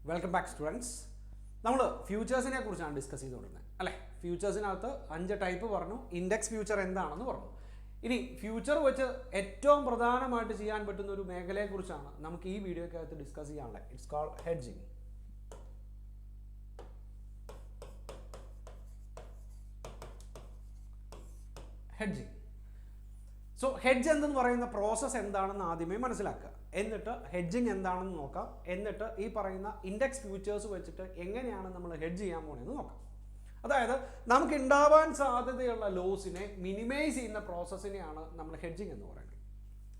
Welcome back students. നമ്മൾ ഫ്യൂച്ചേഴ്സിനെ കുറിച്ചാണ് discuss ചെയ്തുകൊണ്ടിരുന്നത് അല്ലേ. ഫ്യൂച്ചേഴ്സിനകത്ത് 5 ടൈപ്പ് പറഞ്ഞു. ഇൻഡെക്സ് ഫ്യൂച്ചർ എന്താണെന്ന് പറഞ്ഞു. ഇനി ഫ്യൂച്ചർ വെച്ച് ഏറ്റവും പ്രധാനമായിട്ട് ചെയ്യാൻ പറ്റുന്ന ഒരു മേഖലയെക്കുറിച്ചാണ് നമുക്ക് ഈ വീഡിയോക്കകത്ത് ഡിസ്കസ് ചെയ്യാനുള്ളത്. It's called hedging. Hedging. So hedge എന്തെന്ന് പറയുന്ന പ്രോസസ്സ് എന്താണെന്ന് ആദ്യമേ മനസ്സിലാക്കുക. എന്നിട്ട് ഹെഡ്ജിങ് എന്താണെന്ന് നോക്കാം. എന്നിട്ട് ഈ പറയുന്ന ഇൻഡെക്സ് ഫ്യൂച്ചേഴ്സ് വെച്ചിട്ട് എങ്ങനെയാണ് നമ്മൾ ഹെഡ്ജ് ചെയ്യാൻ പോകുന്നതെന്ന് നോക്കാം. അതായത് നമുക്ക് ഉണ്ടാവാൻ സാധ്യതയുള്ള ലോസിനെ മിനിമൈസ് ചെയ്യുന്ന പ്രോസസ്സിനെയാണ് നമ്മൾ ഹെഡ്ജിങ് എന്ന് പറയുന്നത്.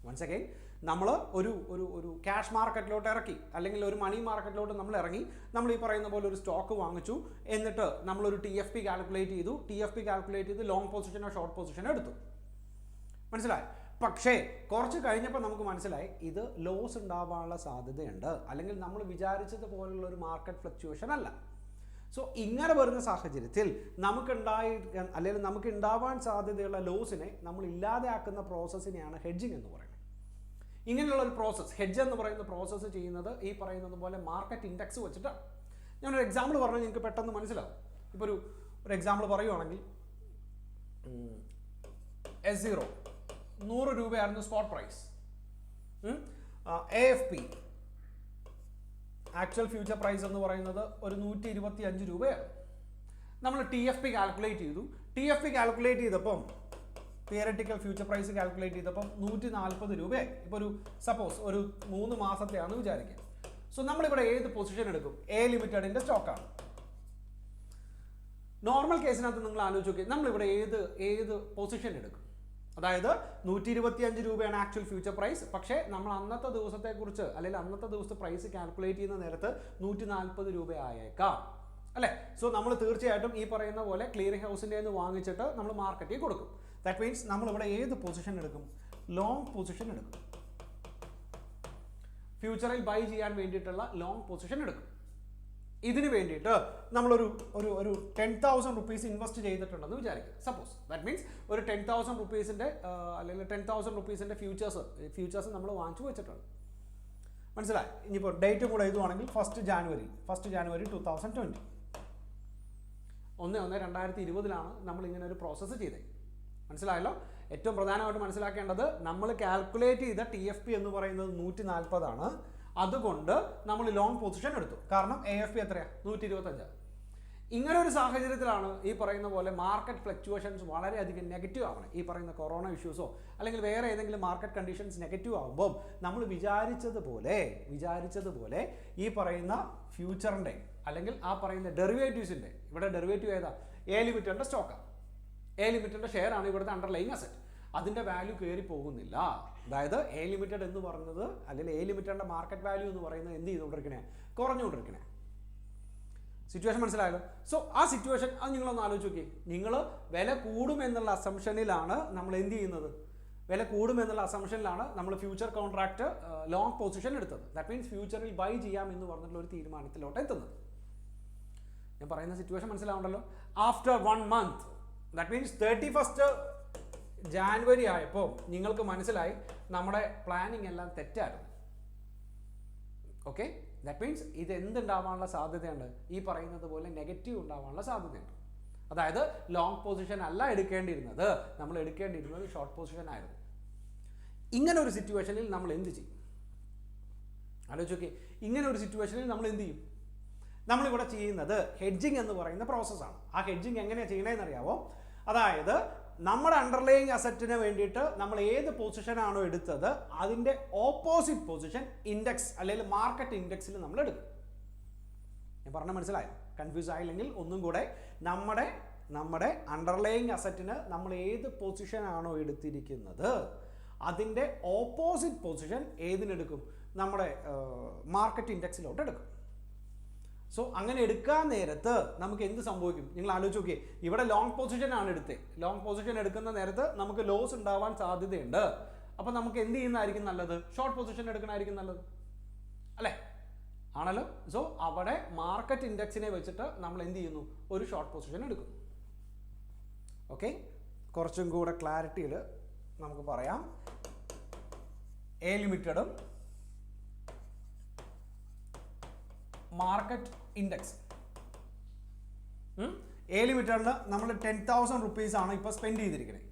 വൺസ് അഗൈൻ നമ്മൾ ഒരു ക്യാഷ് മാർക്കറ്റിലോട്ട് ഇറക്കി, അല്ലെങ്കിൽ ഒരു മണി മാർക്കറ്റിലോട്ട് നമ്മൾ ഇറങ്ങി. നമ്മൾ ഈ പറയുന്ന പോലെ ഒരു സ്റ്റോക്ക് വാങ്ങിച്ചു. എന്നിട്ട് നമ്മളൊരു TFP കാൽക്കുലേറ്റ് ചെയ്തു. TFP കാൽക്കുലേറ്റ് ചെയ്ത് ലോങ് പൊസിഷനോ ഷോർട്ട് പൊസിഷനോ എടുത്തു. മനസ്സിലായി? പക്ഷേ കുറച്ച് കഴിഞ്ഞപ്പോൾ നമുക്ക് മനസ്സിലായി ഇത് ലോസ് ഉണ്ടാവാനുള്ള സാധ്യതയുണ്ട്, അല്ലെങ്കിൽ നമ്മൾ വിചാരിച്ചതുപോലുള്ള ഒരു മാർക്കറ്റ് ഫ്ലക്ച്വേഷൻ അല്ല. സോ ഇങ്ങനെ വരുന്ന സാഹചര്യത്തിൽ നമുക്ക് ഉണ്ടാവാൻ സാധ്യതയുള്ള ലോസിനെ നമ്മൾ ഇല്ലാതെയാക്കുന്ന പ്രോസസ്സിനെയാണ് ഹെഡ്ജിങ് എന്ന് പറയുന്നത്. ഇങ്ങനെയുള്ള ഒരു പ്രോസസ്സ്, ഹെഡ്ജ് എന്ന് പറയുന്ന പ്രോസസ്സ് ചെയ്യുന്നത് ഈ പറയുന്നത് പോലെ മാർക്കറ്റ് ഇൻഡെക്സ് വെച്ചിട്ടാണ്. ഞാനൊരു എക്സാമ്പിൾ പറഞ്ഞാൽ നിങ്ങൾക്ക് പെട്ടെന്ന് മനസ്സിലാവും. ഇപ്പോൾ ഒരു എക്സാമ്പിൾ പറയുവാണെങ്കിൽ S0 100 രൂപയായിരുന്നു spot price. AFP actual future price എന്ന് പറയുന്നത് ഒരു 125 രൂപയാണ്. നമ്മൾ TFP കാൽക്കുലേറ്റ് ചെയ്തു. TFP കാൽക്കുലേറ്റ് ചെയ്തപ്പം തിയററ്റിക്കൽ ഫ്യൂച്ചർ പ്രൈസ് കാൽക്കുലേറ്റ് ചെയ്തപ്പം 140 രൂപയായി. ഇപ്പോൾ സപ്പോസ് ഒരു 3 മാസത്തെയാണെന്ന് വിചാരിക്കുക. സോ നമ്മളിവിടെ ഏത് പൊസിഷൻ എടുക്കും? A ലിമിറ്റഡിൻ്റെ സ്റ്റോക്കാണ്. നോർമൽ കേസിനകത്ത് നിങ്ങൾ ആലോചിച്ച് നോക്കി, നമ്മളിവിടെ ഏത് പൊസിഷൻ എടുക്കും? അതായത് 125 രൂപയാണ് ആക്ച്വൽ ഫ്യൂച്ചർ പ്രൈസ്. പക്ഷേ നമ്മൾ അന്നത്തെ ദിവസത്തെക്കുറിച്ച്, അല്ലെങ്കിൽ അന്നത്തെ ദിവസത്തെ പ്രൈസ് കാൽക്കുലേറ്റ് ചെയ്യുന്ന നേരത്ത് 140 രൂപ ആയേക്കാം അല്ലേ. സോ നമ്മൾ തീർച്ചയായിട്ടും ഈ പറയുന്ന പോലെ ക്ലിയറിംഗ് ഹൗസിൻ്റെ നിന്ന് വാങ്ങിച്ചിട്ട് നമ്മൾ മാർക്കറ്റിൽ കൊടുക്കും. ദാറ്റ് മീൻസ് നമ്മളിവിടെ ഏത് പൊസിഷൻ എടുക്കും? ലോങ് പൊസിഷൻ എടുക്കും. ഫ്യൂച്ചറിൽ ബൈ ചെയ്യാൻ വേണ്ടിയിട്ടുള്ള ലോങ് പൊസിഷൻ എടുക്കും. ഇതിന് വേണ്ടിയിട്ട് നമ്മളൊരു 10,000 റുപ്പീസ് ഇൻവെസ്റ്റ് ചെയ്തിട്ടുണ്ടെന്ന് വിചാരിക്കുക. സപ്പോസ് ദാറ്റ് മീൻസ് ഒരു 10,000 റുപ്പീസിൻ്റെ അല്ലെങ്കിൽ 10,000 റുപ്പീസിൻ്റെ ഫ്യൂച്ചേഴ്സ് നമ്മൾ വാങ്ങിച്ചു വെച്ചിട്ടുണ്ട്. മനസ്സിലായി? ഇനിയിപ്പോൾ ഡേറ്റ് കൂടെ എഴുതുവാണെങ്കിൽ 1 ജാനുവരി 2020 1/1/2020 നമ്മൾ ഇങ്ങനെ ഒരു പ്രോസസ്സ് ചെയ്തത്. മനസ്സിലായല്ലോ? ഏറ്റവും പ്രധാനമായിട്ട് മനസ്സിലാക്കേണ്ടത്, നമ്മൾ കാൽക്കുലേറ്റ് ചെയ്ത TFP എന്ന് പറയുന്നത് 140 ആണ്. അതുകൊണ്ട് നമ്മൾ ലോങ് പൊസിഷൻ എടുത്തു. കാരണം AFP എത്രയാണ്? 125. ഇങ്ങനെ ഒരു സാഹചര്യത്തിലാണ് ഈ പറയുന്ന പോലെ മാർക്കറ്റ് ഫ്ലക്ച്വേഷൻസ് വളരെയധികം നെഗറ്റീവ് ആവണം. ഈ പറയുന്ന കൊറോണ ഇഷ്യൂസോ അല്ലെങ്കിൽ വേറെ ഏതെങ്കിലും മാർക്കറ്റ് കണ്ടീഷൻസ് നെഗറ്റീവ് ആകുമ്പോൾ നമ്മൾ വിചാരിച്ചതുപോലെ ഈ പറയുന്ന ഫ്യൂച്ചറിൻ്റെ അല്ലെങ്കിൽ ആ പറയുന്ന ഡെറിവേറ്റീവ്സിൻ്റെ, ഇവിടെ ഡെറിവേറ്റീവ് ഏതാ? A ലിമിറ്റഡിൻ്റെ സ്റ്റോക്കാണ്. A ലിമിറ്റഡിൻ്റെ ഷെയറാണ് ഇവിടുത്തെ അണ്ടർലൈങ് അസറ്റ്. അതിൻ്റെ വാല്യൂ കയറി പോകുന്നില്ല. അതായത് A ലിമിറ്റഡ് എന്ന് പറയുന്നത്, അല്ലെങ്കിൽ A ലിമിറ്റഡിൻ്റെ മാർക്കറ്റ് വാല്യൂ എന്ന് പറയുന്നത് എന്ത് ചെയ്തുകൊണ്ടിരിക്കണേ? കുറഞ്ഞുകൊണ്ടിരിക്കണേ. സിറ്റുവേഷൻ മനസ്സിലായല്ലോ? സോ ആ സിറ്റുവേഷൻ അത് നിങ്ങളൊന്ന് ആലോചിച്ച് നോക്കി. നിങ്ങൾ വില കൂടുമെന്നുള്ള അസംഷനിലാണ് നമ്മൾ എന്ത് ചെയ്യുന്നത്? വില കൂടുമെന്നുള്ള അസംഷനിലാണ് നമ്മൾ ഫ്യൂച്ചർ കോൺട്രാക്റ്റ് ലോങ് പൊസിഷൻ എടുത്തത്. ദാറ്റ് മീൻസ് ഫ്യൂച്ചറിൽ ബൈ ചെയ്യാം എന്ന് പറഞ്ഞിട്ടുള്ള ഒരു തീരുമാനത്തിലോട്ട് എത്തുന്നത്. ഞാൻ പറയുന്ന സിറ്റുവേഷൻ മനസ്സിലാവുണ്ടല്ലോ? After 1 month, that means 31st January ആയപ്പോൾ നിങ്ങൾക്ക് മനസ്സിലായി നമ്മുടെ പ്ലാനിങ് എല്ലാം തെറ്റായിരുന്നു. ഓക്കെ, ദാറ്റ് മീൻസ് ഇത് എന്തുണ്ടാവാനുള്ള സാധ്യതയുണ്ട്? ഈ പറയുന്നത് പോലെ നെഗറ്റീവ് ഉണ്ടാവാനുള്ള സാധ്യതയുണ്ട്. അതായത് ലോങ് പൊസിഷൻ അല്ല എടുക്കേണ്ടിയിരുന്നത്, നമ്മൾ എടുക്കേണ്ടിയിരുന്നത് ഷോർട്ട് പൊസിഷൻ ആയിരുന്നു. ഇങ്ങനെ ഒരു സിറ്റുവേഷനിൽ നമ്മൾ എന്ത് ചെയ്യും? ആലോചിച്ചോക്കെ. ഇങ്ങനെ ഒരു സിറ്റുവേഷനിൽ നമ്മൾ എന്ത് ചെയ്യും? നമ്മളിവിടെ ചെയ്യുന്നത് ഹെഡ്ജിങ് എന്ന് പറയുന്ന പ്രോസസ്സാണ്. ആ ഹെഡ്ജിങ് എങ്ങനെയാണ് ചെയ്യണതെന്ന് അറിയാമോ? അതായത് നമ്മുടെ അണ്ടർലൈങ് അസറ്റിന് വേണ്ടിയിട്ട് നമ്മൾ ഏത് പൊസിഷനാണോ എടുത്തത് അതിൻ്റെ ഓപ്പോസിറ്റ് പൊസിഷൻ ഇൻഡെക്സ് അല്ലെങ്കിൽ മാർക്കറ്റ് ഇൻഡെക്സിൽ നമ്മൾ എടുക്കും. ഞാൻ പറഞ്ഞ മനസ്സിലായോ? കൺഫ്യൂസ് ആയില്ലെങ്കിൽ ഒന്നും കൂടെ, നമ്മുടെ അണ്ടർലൈങ് അസറ്റിന് നമ്മൾ ഏത് പൊസിഷനാണോ എടുത്തിരിക്കുന്നത് അതിൻ്റെ ഓപ്പോസിറ്റ് പൊസിഷൻ ഏതിനെടുക്കും? നമ്മുടെ മാർക്കറ്റ് ഇൻഡെക്സിലോട്ട് എടുക്കും. സോ അങ്ങനെ എടുക്കാൻ നേരത്ത് നമുക്ക് എന്ത് സംഭവിക്കും? നിങ്ങൾ ആലോചിച്ച് നോക്കിയേ. ഇവിടെ ലോങ് പൊസിഷനാണ് എടുത്തത്. ലോങ് പൊസിഷൻ എടുക്കുന്ന നേരത്ത് നമുക്ക് ലോസ് ഉണ്ടാവാൻ സാധ്യതയുണ്ട്. അപ്പോൾ നമുക്ക് എന്ത് ചെയ്യുന്നതായിരിക്കും നല്ലത്? ഷോർട്ട് പൊസിഷൻ എടുക്കണമായിരിക്കും നല്ലത് അല്ലേ? ആണല്ലോ? സോ അവിടെ മാർക്കറ്റ് ഇൻഡെക്സിനെ വെച്ചിട്ട് നമ്മൾ എന്ത് ചെയ്യുന്നു? ഒരു ഷോർട്ട് പൊസിഷൻ എടുക്കും. ഓക്കെ, കുറച്ചും കൂടെ ക്ലാരിറ്റിയിൽ നമുക്ക് പറയാം. A ലിമിറ്റഡും മാർക്കറ്റ് ഇൻഡെക്സ്. എ ലിമിറ്റഡിൽ നമ്മൾ 10,000 rupees ആണ് ഇപ്പോൾ സ്പെൻഡ് ചെയ്തിരിക്കുന്നത്.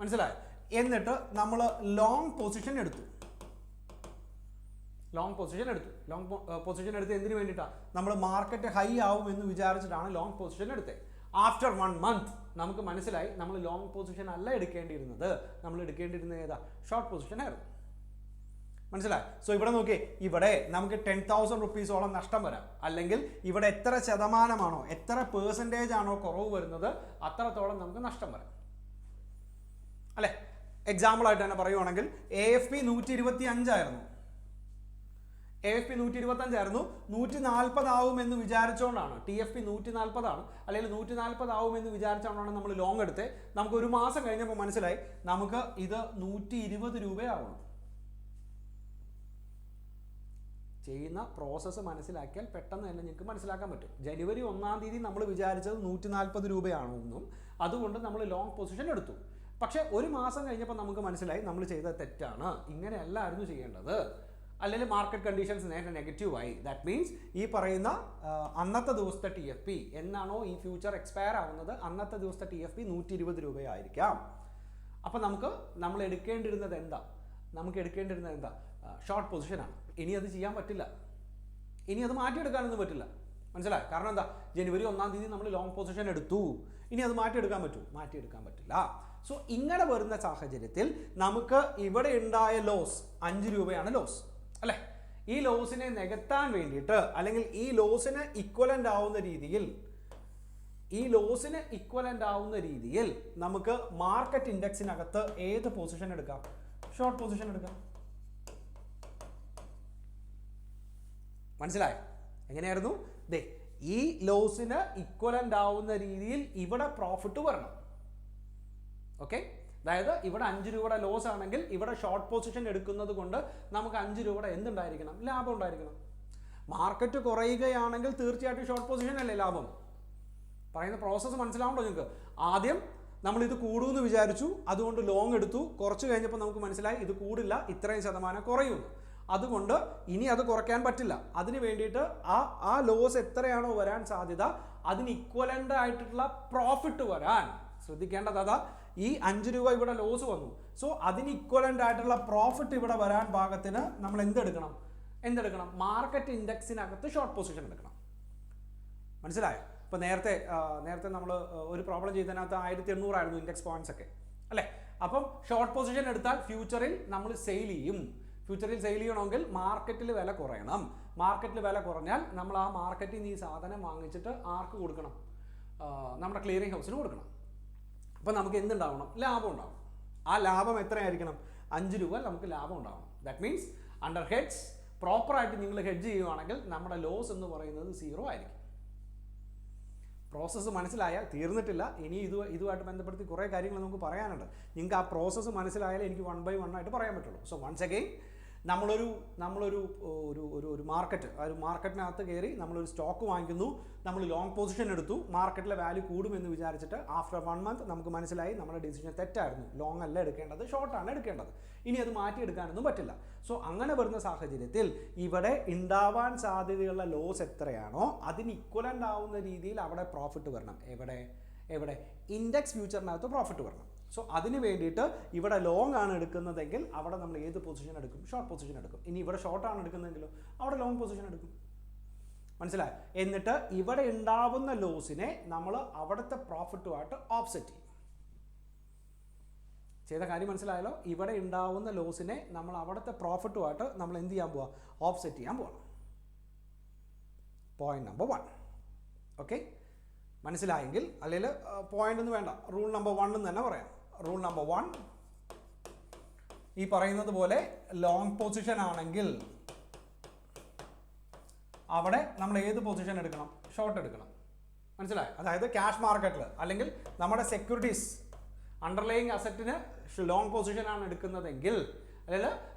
മനസ്സിലായോ? എന്നിട്ട് നമ്മൾ ലോങ് പൊസിഷൻ എടുത്തു. ലോങ് പൊസിഷൻ എടുത്ത് എന്തിനു വേണ്ടിയിട്ടാണ്? നമ്മൾ മാർക്കറ്റ് ഹൈ ആവും എന്ന് വിചാരിച്ചിട്ടാണ് ലോങ് പൊസിഷൻ എടുത്തത്. ആഫ്റ്റർ 1 month നമുക്ക് മനസ്സിലായി നമ്മൾ ലോങ് പൊസിഷൻ അല്ല എടുക്കേണ്ടിയിരുന്നത്, നമ്മൾ എടുക്കേണ്ടിയിരുന്നത് ഏതാ? ഷോർട്ട് പൊസിഷൻ ആയിരുന്നു. മനസ്സിലായി? സോ ഇവിടെ നോക്കി, ഇവിടെ നമുക്ക് 10,000 rupees നഷ്ടം വരാം. അല്ലെങ്കിൽ ഇവിടെ എത്ര ശതമാനമാണോ, എത്ര പെർസെൻറ്റേജ് ആണോ കുറവ് വരുന്നത്, അത്രത്തോളം നമുക്ക് നഷ്ടം വരാം. അല്ലേ? എക്സാമ്പിൾ ആയിട്ട് തന്നെ പറയുവാണെങ്കിൽ AFP 125 ആയിരുന്നു. AFP 125 ആയിരുന്നു. 140 ആവുമെന്ന് വിചാരിച്ചുകൊണ്ടാണ്, TFP 140 ആണ്, അല്ലെങ്കിൽ 140 ആവുമെന്ന് വിചാരിച്ചുകൊണ്ടാണ് നമ്മൾ ലോങ് എടുത്തത്. നമുക്ക് ഒരു മാസം കഴിഞ്ഞപ്പോൾ മനസ്സിലായി നമുക്ക് ഇത് 120 രൂപയാവണം. ചെയ്യുന്ന പ്രോസസ്സ് മനസ്സിലാക്കിയാൽ പെട്ടെന്ന് തന്നെ നിങ്ങൾക്ക് മനസ്സിലാക്കാൻ പറ്റും. ജനുവരി 1-ാം തീയതി നമ്മൾ വിചാരിച്ചത് 140 രൂപയാണെന്നും അതുകൊണ്ട് നമ്മൾ ലോങ് പൊസിഷൻ എടുത്തു. പക്ഷേ ഒരു മാസം കഴിഞ്ഞപ്പോൾ നമുക്ക് മനസ്സിലായി നമ്മൾ ചെയ്ത തെറ്റാണ്, ഇങ്ങനെയല്ലായിരുന്നു ചെയ്യേണ്ടത്, അല്ലെങ്കിൽ മാർക്കറ്റ് കണ്ടീഷൻസ് നേരെ നെഗറ്റീവായി. ദാറ്റ് മീൻസ് ഈ പറയുന്ന അന്നത്തെ ദിവസത്തെ TFP എന്നാണോ ഈ ഫ്യൂച്ചർ എക്സ്പയർ ആവുന്നത്, അന്നത്തെ ദിവസത്തെ TFP 120 രൂപയായിരിക്കാം. അപ്പം നമ്മൾ എടുക്കേണ്ടിരുന്നത് എന്താ? ഷോർട്ട് പൊസിഷനാണ്. ഇനി അത് ചെയ്യാൻ പറ്റില്ല, ഇനി അത് മാറ്റിയെടുക്കാനൊന്നും പറ്റില്ല. മനസ്സിലായി? കാരണം എന്താ? ജനുവരി 1-ാം തീയതി നമ്മൾ ലോങ് പൊസിഷൻ എടുത്തു, ഇനി അത് മാറ്റിയെടുക്കാൻ പറ്റുമോ? മാറ്റിയെടുക്കാൻ പറ്റില്ല. സോ ഇങ്ങനെ വരുന്ന സാഹചര്യത്തിൽ നമുക്ക് ഇവിടെ ഉണ്ടായ ലോസ് 5 രൂപയാണ് ലോസ്, അല്ലേ? ഈ ലോസിനെ നികത്താൻ വേണ്ടിയിട്ട്, അല്ലെങ്കിൽ ഈ ലോസിന് ഇക്വലൻ്റ് ആവുന്ന രീതിയിൽ നമുക്ക് മാർക്കറ്റ് ഇൻഡെക്സിനകത്ത് ഏത് പൊസിഷൻ എടുക്കാം? ഷോർട്ട് പൊസിഷൻ എടുക്കാം. മനസ്സിലായോ? എങ്ങനെയായിരുന്നു? ഈ ലോസിന് ഇക്വലൻ്റ് ആവുന്ന രീതിയിൽ ഇവിടെ പ്രോഫിറ്റ് വരണം. ഓക്കെ, അതായത് ഇവിടെ 5 രൂപയുടെ ലോസ് ആണെങ്കിൽ ഇവിടെ ഷോർട്ട് പൊസിഷൻ എടുക്കുന്നത് കൊണ്ട് നമുക്ക് 5 രൂപയുടെ എന്തുണ്ടായിരിക്കണം? ലാഭം ഉണ്ടായിരിക്കണം. മാർക്കറ്റ് കുറയുകയാണെങ്കിൽ തീർച്ചയായിട്ടും ഷോർട്ട് പൊസിഷൻ അല്ലേ ലാഭം? പറയുന്ന പ്രോസസ്സ് മനസ്സിലാവുണ്ടോ നിങ്ങൾക്ക്? ആദ്യം നമ്മൾ ഇത് കൂടുമെന്ന് വിചാരിച്ചു, അതുകൊണ്ട് ലോങ് എടുത്തു. കുറച്ച് കഴിഞ്ഞപ്പോൾ നമുക്ക് മനസ്സിലായി ഇത് കൂടില്ല, ഇത്രയും ശതമാനം കുറയുന്നു. അതുകൊണ്ട് ഇനി അത് കുറയ്ക്കാൻ പറ്റില്ല. അതിന് വേണ്ടിയിട്ട് ആ ലോസ് എത്രയാണോ വരാൻ സാധ്യത, അതിന് ഇക്വലൻ്റ് ആയിട്ടുള്ള പ്രോഫിറ്റ് വരാൻ ശ്രദ്ധിക്കേണ്ടത് അതാ. ഈ 5 രൂപ ഇവിടെ ലോസ് വന്നു. സോ അതിന് ഇക്വലൻ്റ് ആയിട്ടുള്ള പ്രോഫിറ്റ് ഇവിടെ വരാൻ പാകത്തിന് നമ്മൾ എന്തെടുക്കണം? മാർക്കറ്റ് ഇൻഡെക്സിനകത്ത് ഷോർട്ട് പൊസിഷൻ എടുക്കണം. മനസ്സിലായോ? ഇപ്പോൾ നേരത്തെ നമ്മൾ ഒരു പ്രോബ്ലം ചെയ്തതിനകത്ത് 1800 ആയിരുന്നു ഇൻഡെക്സ് പോയിന്റ്സ് ഒക്കെ, അല്ലേ? അപ്പം ഷോർട്ട് പൊസിഷൻ എടുത്താൽ ഫ്യൂച്ചറിൽ നമ്മൾ സെയിൽ ചെയ്യും. ഫ്യൂച്ചറിൽ സെയിൽ ചെയ്യണമെങ്കിൽ മാർക്കറ്റിൽ വില കുറയണം. മാർക്കറ്റിൽ വില കുറഞ്ഞാൽ നമ്മൾ ആ മാർക്കറ്റിൽ നിന്ന് ഈ സാധനം വാങ്ങിച്ചിട്ട് ആർക്ക് കൊടുക്കണം? നമ്മുടെ ക്ലിയറിംഗ് ഹൗസിന് കൊടുക്കണം. അപ്പോൾ നമുക്ക് എന്തുണ്ടാവണം? ലാഭം ഉണ്ടാവണം. ആ ലാഭം എത്രയായിരിക്കണം? 5 രൂപ നമുക്ക് ലാഭം ഉണ്ടാവണം. ദാറ്റ് മീൻസ് അണ്ടർ ഹെഡ്സ് പ്രോപ്പറായിട്ട് നിങ്ങൾ ഹെഡ്ജ് ചെയ്യുവാണെങ്കിൽ നമ്മുടെ ലോസ് എന്ന് പറയുന്നത് 0 ആയിരിക്കും. പ്രോസസ്സ് മനസ്സിലായാൽ തീർന്നിട്ടില്ല. ഇനി ഇതുമായിട്ട് ബന്ധപ്പെടുത്തി കുറേ കാര്യങ്ങൾ നമുക്ക് പറയാനുണ്ട്. നിങ്ങൾക്ക് ആ പ്രോസസ്സ് മനസ്സിലായാലേ എനിക്ക് 1 by 1 ആയിട്ട് പറയാൻ പറ്റുള്ളൂ. സോ വൺസ് അഗെയിൻ നമ്മളൊരു മാർക്കറ്റിനകത്ത് കയറി നമ്മളൊരു സ്റ്റോക്ക് വാങ്ങിക്കുന്നു, നമ്മൾ ലോങ് പൊസിഷൻ എടുത്തു, മാർക്കറ്റിലെ വാല്യൂ കൂടുമെന്ന് വിചാരിച്ചിട്ട് ആഫ്റ്റർ 1 month നമുക്ക് മനസ്സിലായി നമ്മുടെ ഡിസിഷൻ തെറ്റായിരുന്നു, ലോങ് അല്ല എടുക്കേണ്ടത്, ഷോർട്ടാണ് എടുക്കേണ്ടത്, ഇനി അത് മാറ്റിയെടുക്കാനൊന്നും പറ്റില്ല. സോ അങ്ങനെ വരുന്ന സാഹചര്യത്തിൽ ഇവിടെ ഉണ്ടാവാൻ സാധ്യതയുള്ള ലോസ് എത്രയാണോ അതിന് ഇക്വലൻ്റ് ആവുന്ന രീതിയിൽ അവിടെ പ്രോഫിറ്റ് വരണം. എവിടെ ഇൻഡെക്സ് ഫ്യൂച്ചറിനകത്ത് പ്രോഫിറ്റ് വരണം. സോ അതിന് വേണ്ടിയിട്ട് ഇവിടെ ലോങ് ആണ് എടുക്കുന്നതെങ്കിൽ അവിടെ നമ്മൾ ഏത് പൊസിഷൻ എടുക്കും? ഷോർട്ട് പൊസിഷൻ എടുക്കും. ഇനി ഇവിടെ ഷോർട്ടാണ് എടുക്കുന്നതെങ്കിലോ അവിടെ ലോങ് പൊസിഷൻ എടുക്കും. മനസ്സിലായി? എന്നിട്ട് ഇവിടെ ഉണ്ടാവുന്ന ലോസിനെ നമ്മൾ അവിടുത്തെ പ്രോഫിറ്റുമായിട്ട് ഓഫ്സെറ്റ് ചെയ്യും. ചെയ്ത കാര്യം മനസ്സിലായല്ലോ? ഇവിടെ ഉണ്ടാവുന്ന ലോസിനെ നമ്മൾ അവിടുത്തെ പ്രോഫിറ്റുമായിട്ട് നമ്മൾ എന്ത് ചെയ്യാൻ പോവാ? ഓഫ്സെറ്റ് ചെയ്യാൻ പോവാം. Point number 1. ഓക്കെ, മനസ്സിലായെങ്കിൽ, അല്ലെങ്കിൽ പോയിന്റ് ഒന്നും വേണ്ട, റൂൾ നമ്പർ 1 എന്ന് തന്നെ പറയാം. റൂൾ നമ്പർ 1 ഈ പറയുന്നത് പോലെ ലോങ് പൊസിഷൻ ആണെങ്കിൽ അവിടെ നമ്മൾ ഏത് പൊസിഷൻ എടുക്കണം? ഷോർട്ട് എടുക്കണം. മനസ്സിലായി? അതായത് ക്യാഷ് മാർക്കറ്റിൽ അല്ലെങ്കിൽ നമ്മുടെ സെക്യൂരിറ്റീസ് അണ്ടർലൈയിങ് അസറ്റിന് ലോങ് പൊസിഷൻ ആണ് എടുക്കുന്നതെങ്കിൽ, അതായത്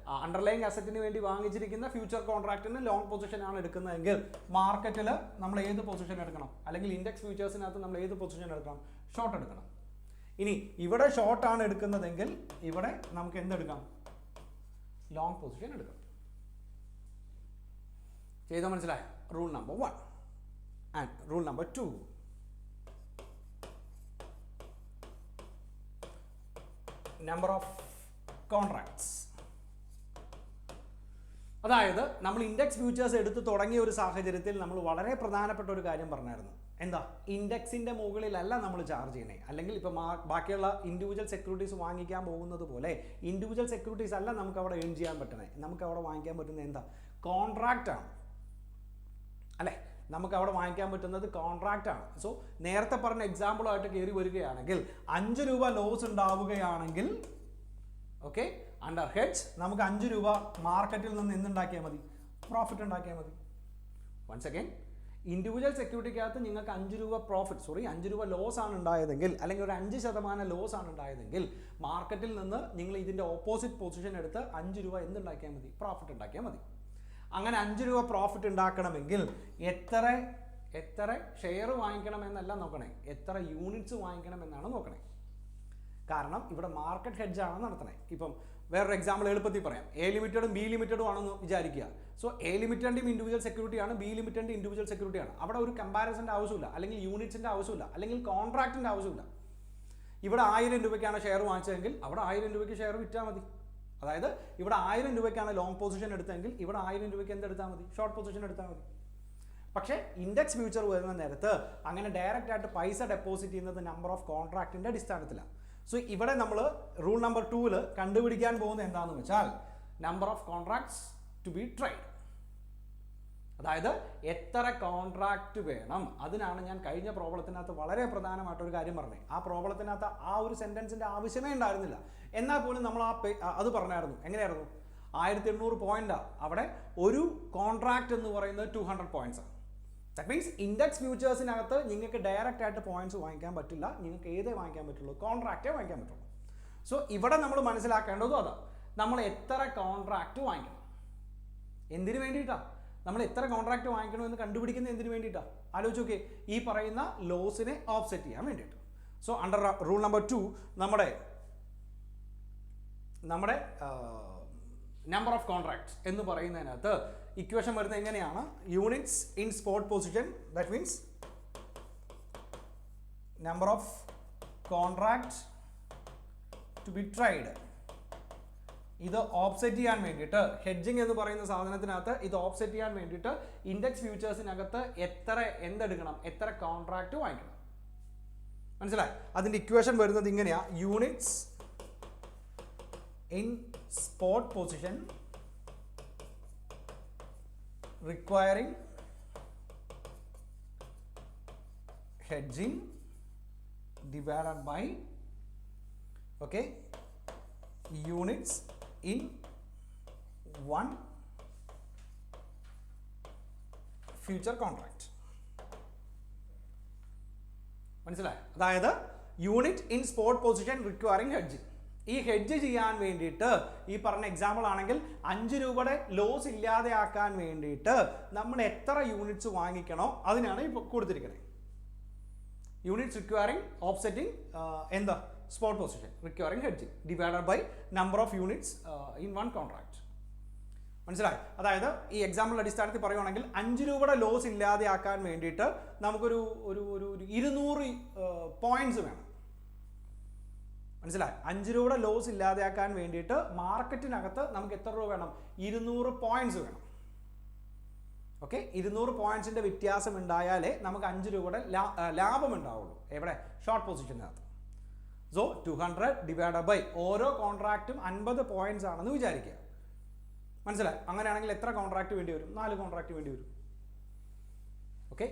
അണ്ടർലൈയിങ് അസറ്റിന് വേണ്ടി വാങ്ങിച്ചിരിക്കുന്ന ഫ്യൂച്ചർ കോൺട്രാക്റ്റിന് ലോങ് പൊസിഷൻ ആണ് എടുക്കുന്നതെങ്കിൽ മാർക്കറ്റിൽ നമ്മൾ ഏത് പൊസിഷൻ എടുക്കണം? അല്ലെങ്കിൽ ഇൻഡെക്സ് ഫ്യൂച്ചേഴ്സിനകത്ത് നമ്മൾ ഏത് പൊസിഷൻ എടുക്കണം? ഷോർട്ട് എടുക്കണം. ഇനി ഇവിടെ ഷോർട്ടാണ് എടുക്കുന്നതെങ്കിൽ ഇവിടെ നമുക്ക് എന്തെടുക്കാം? ലോങ് പൊസിഷൻ എടുക്കാം. ചെയ്തോ? മനസ്സിലായോ? rule number 1 and rule number 2. Number of contracts. അതായത് നമ്മൾ ഇൻഡെക്സ് ഫ്യൂച്ചേഴ്സ് എടുത്ത് തുടങ്ങിയ ഒരു സാഹചര്യത്തിൽ നമ്മൾ വളരെ പ്രധാനപ്പെട്ട ഒരു കാര്യം പറഞ്ഞായിരുന്നു. എന്താ? ഇൻഡെക്സിൻ്റെ മുകളിലല്ല നമ്മൾ ചാർജ് ചെയ്യണേ. അല്ലെങ്കിൽ ഇപ്പോൾ ബാക്കിയുള്ള ഇൻഡിവിജ്വൽ സെക്യൂരിറ്റീസ് വാങ്ങിക്കാൻ പോകുന്നത് പോലെ ഇൻഡിവിജ്വൽ സെക്യൂരിറ്റീസ് അല്ല നമുക്ക് അവിടെ ഏൺ ചെയ്യാൻ പറ്റണേ. നമുക്ക് അവിടെ വാങ്ങിക്കാൻ പറ്റുന്നത് എന്താ? കോൺട്രാക്റ്റ് ആണ് അല്ലേ? നമുക്ക് അവിടെ വാങ്ങിക്കാൻ പറ്റുന്നത് കോൺട്രാക്റ്റ് ആണ്. സോ നേരത്തെ പറഞ്ഞ എക്സാമ്പിളായിട്ട് കയറി വരികയാണെങ്കിൽ 5 രൂപ ലോസ് ഉണ്ടാവുകയാണെങ്കിൽ ഓക്കെ അണ്ടർ ഹെഡ്സ് നമുക്ക് 5 രൂപ മാർക്കറ്റിൽ നിന്ന് എന്തുണ്ടാക്കിയാൽ മതി? പ്രോഫിറ്റ് ഉണ്ടാക്കിയാൽ മതി. വൺസ് അഗൈൻ, ഇൻഡിവിജ്വൽ സെക്യൂരിറ്റിക്കകത്ത് നിങ്ങൾക്ക് 5 രൂപ പ്രോഫിറ്റ് 5 രൂപ ലോസ് ആണ് ഉണ്ടായതെങ്കിൽ, അല്ലെങ്കിൽ ഒരു 5% ലോസ് ആണ് ഉണ്ടായതെങ്കിൽ, മാർക്കറ്റിൽ നിന്ന് നിങ്ങൾ ഇതിൻ്റെ ഓപ്പോസിറ്റ് പൊസിഷൻ എടുത്ത് 5 രൂപ എന്തുണ്ടാക്കിയാൽ മതി? പ്രോഫിറ്റ് ഉണ്ടാക്കിയാൽ മതി. അങ്ങനെ 5 രൂപ പ്രോഫിറ്റ് ഉണ്ടാക്കണമെങ്കിൽ എത്ര ഷെയർ വാങ്ങിക്കണം എന്നല്ല നോക്കണേ, എത്ര യൂണിറ്റ്സ് വാങ്ങിക്കണം എന്നാണ് നോക്കണേ. കാരണം ഇവിടെ മാർക്കറ്റ് ഹെഡ്ജ് ആണ് നടത്തണേ. ഇപ്പം വേറൊരു എക്സാമ്പിൾ എളുപ്പത്തിൽ പറയാം. എ ലിമിറ്റഡും ബി ലിമിറ്റഡും ആണെന്ന് വിചാരിക്കുക. സോ എ ലിമിറ്റഡിൻ്റെയും ഇൻഡിവിജ്വൽ സെക്യൂരിറ്റിയാണ്, ബി ലിമിറ്റഡിൻ്റെ ഇൻഡിവിജ്വൽ സെക്യൂരിറ്റിയാണ്. അവിടെ ഒരു കമ്പാരിസൻ്റെ ആവശ്യമില്ല, അല്ലെങ്കിൽ യൂണിറ്റ്സിൻ്റെ ആവശ്യമില്ല, അല്ലെങ്കിൽ കോൺട്രാക്റ്റിൻ്റെ ആവശ്യമില്ല. ഇവിടെ 1000 രൂപയ്ക്കാണ് ഷെയർ വാങ്ങിച്ചതെങ്കിൽ അവിടെ 1000 രൂപയ്ക്ക് ഷെയർ വിറ്റാൽ മതി. അതായത് ഇവിടെ 1000 രൂപയ്ക്കാണ് ലോങ് പൊസിഷൻ എടുത്തതെങ്കിൽ ഇവിടെ 1000 രൂപയ്ക്ക് എന്തെടുത്താൽ മതി? ഷോർട്ട് പൊസിഷൻ എടുത്താൽ മതി. പക്ഷേ ഇൻഡെക്സ് ഫ്യൂച്ചർ വരുന്ന നേരത്ത് അങ്ങനെ ഡയറക്റ്റ് ആയിട്ട് പൈസ ഡെപ്പോസിറ്റ് ചെയ്യുന്നത് നമ്പർ ഓഫ് കോൺട്രാക്റ്റിൻ്റെ അടിസ്ഥാനത്തിലാണ്. സോ ഇവിടെ നമ്മൾ റൂൾ നമ്പർ 2 കണ്ടുപിടിക്കാൻ പോകുന്നത് എന്താണെന്ന് വെച്ചാൽ number of contracts to be trade. അതായത് എത്ര കോൺട്രാക്റ്റ് വേണം. അതിനാണ് ഞാൻ കഴിഞ്ഞ പ്രോബ്ലത്തിനകത്ത് വളരെ പ്രധാനമായിട്ടൊരു കാര്യം പറഞ്ഞത്. ആ പ്രോബ്ലത്തിനകത്ത് ആ ഒരു സെൻറ്റൻസിൻ്റെ ആവശ്യമേ ഉണ്ടായിരുന്നില്ല. എന്നാൽ പോലും നമ്മൾ അത് പറഞ്ഞായിരുന്നു. എങ്ങനെയായിരുന്നു? 1800 പോയിൻ്റാണ്. അവിടെ ഒരു കോൺട്രാക്റ്റ് എന്ന് പറയുന്നത് 200 പോയിൻറ്റ്സാണ്. ദാറ്റ് മീൻസ് ഇൻഡെക്സ് ഫ്യൂച്ചേഴ്സിനകത്ത് നിങ്ങൾക്ക് ഡയറക്റ്റ് ആയിട്ട് പോയിന്റ്സ് വാങ്ങിക്കാൻ പറ്റില്ല. നിങ്ങൾക്ക് ഏതേ വാങ്ങിക്കാൻ പറ്റുള്ളൂ? കോൺട്രാക്റ്റേ വാങ്ങിക്കാൻ പറ്റുള്ളൂ. സോ ഇവിടെ നമ്മൾ മനസ്സിലാക്കേണ്ടതും അതാണ്. നമ്മൾ എത്ര കോൺട്രാക്റ്റ് വാങ്ങിക്കണം, എന്തിനു വേണ്ടിയിട്ടാണ്? നമ്മൾ എത്ര കോൺട്രാക്റ്റ് വാങ്ങിക്കണമെന്ന് കണ്ടുപിടിക്കുന്നത് എന്തിനു വേണ്ടിയിട്ടാണ്? ആലോചിച്ച് നോക്കിയേ. ഈ പറയുന്ന ലോസിനെ ഓഫ്സെറ്റ് ചെയ്യാൻ വേണ്ടിയിട്ട്. സോ അണ്ടർ റൂൾ നമ്പർ 2 നമ്മുടെ നമ്പർ ഓഫ് കോൺട്രാക്ട്സ് എന്ന് പറയുന്നതിനകത്ത് ഇക്വേഷൻ വരുന്നത് എങ്ങനെയാണ്? Units in spot position, that means number of contract to be trade. ഇത് ഓഫ്സെറ്റ് ചെയ്യാൻ വേണ്ടിയിട്ട്, ഹെഡ്ജിങ് എന്ന് പറയുന്ന സാധനത്തിനകത്ത് ഇത് ഓഫ്സെറ്റ് ചെയ്യാൻ വേണ്ടിയിട്ട് ഇൻഡെക്സ് ഫ്യൂച്ചേഴ്സിനകത്ത് എത്ര കോൺട്രാക്റ്റ് വാങ്ങിക്കണം? മനസ്സിലായി? അതിൻ്റെ ഇക്വേഷൻ വരുന്നത് ഇങ്ങനെയാണ്. Units in spot position requiring hedging divided by units in one future contract. മനസ്സിലായി? അതായത് unit in spot position requiring hedging. ഈ ഹെഡ്ജ് ചെയ്യാൻ വേണ്ടിയിട്ട് ഈ പറഞ്ഞ എക്സാമ്പിൾ ആണെങ്കിൽ 5 രൂപയുടെ ലോസ് ഇല്ലാതെയാക്കാൻ വേണ്ടിയിട്ട് നമ്മൾ എത്ര യൂണിറ്റ്സ് വാങ്ങിക്കണോ അതിനാണ് ഇപ്പോൾ കൊടുത്തിരിക്കുന്നത്. Units requiring offsetting spot position requiring hedging divided by number of units in one contract. മനസ്സിലായി? അതായത് ഈ എക്സാമ്പിൾ അടിസ്ഥാനത്തിൽ പറയുവാണെങ്കിൽ 5 രൂപയുടെ ലോസ് ഇല്ലാതെയാക്കാൻ വേണ്ടിയിട്ട് നമുക്കൊരു 200 പോയിന്റ്സ് വേണം. മനസ്സിലായി? 5 രൂപയുടെ ലോസ് ഇല്ലാതെയാക്കാൻ വേണ്ടിയിട്ട് മാർക്കറ്റിനകത്ത് നമുക്ക് എത്ര രൂപ വേണം? 200 പോയിന്റ്സ് വേണം. ഓക്കെ, 200 പോയിന്റ്സിൻ്റെ വ്യത്യാസം ഉണ്ടായാലേ നമുക്ക് 5 രൂപയുടെ ലാഭം ഉണ്ടാവുള്ളൂ. എവിടെ? ഷോർട്ട് പൊസിഷനകത്ത്. സോ 200 ഡിവൈഡഡ് ബൈ ഓരോ കോൺട്രാക്റ്റും 50 പോയിന്റ്സ് ആണെന്ന് വിചാരിക്കുക. മനസ്സിലായി? അങ്ങനെയാണെങ്കിൽ എത്ര കോൺട്രാക്റ്റ് വേണ്ടി വരും? 4 കോൺട്രാക്റ്റ് വേണ്ടി വരും. ഓക്കെ,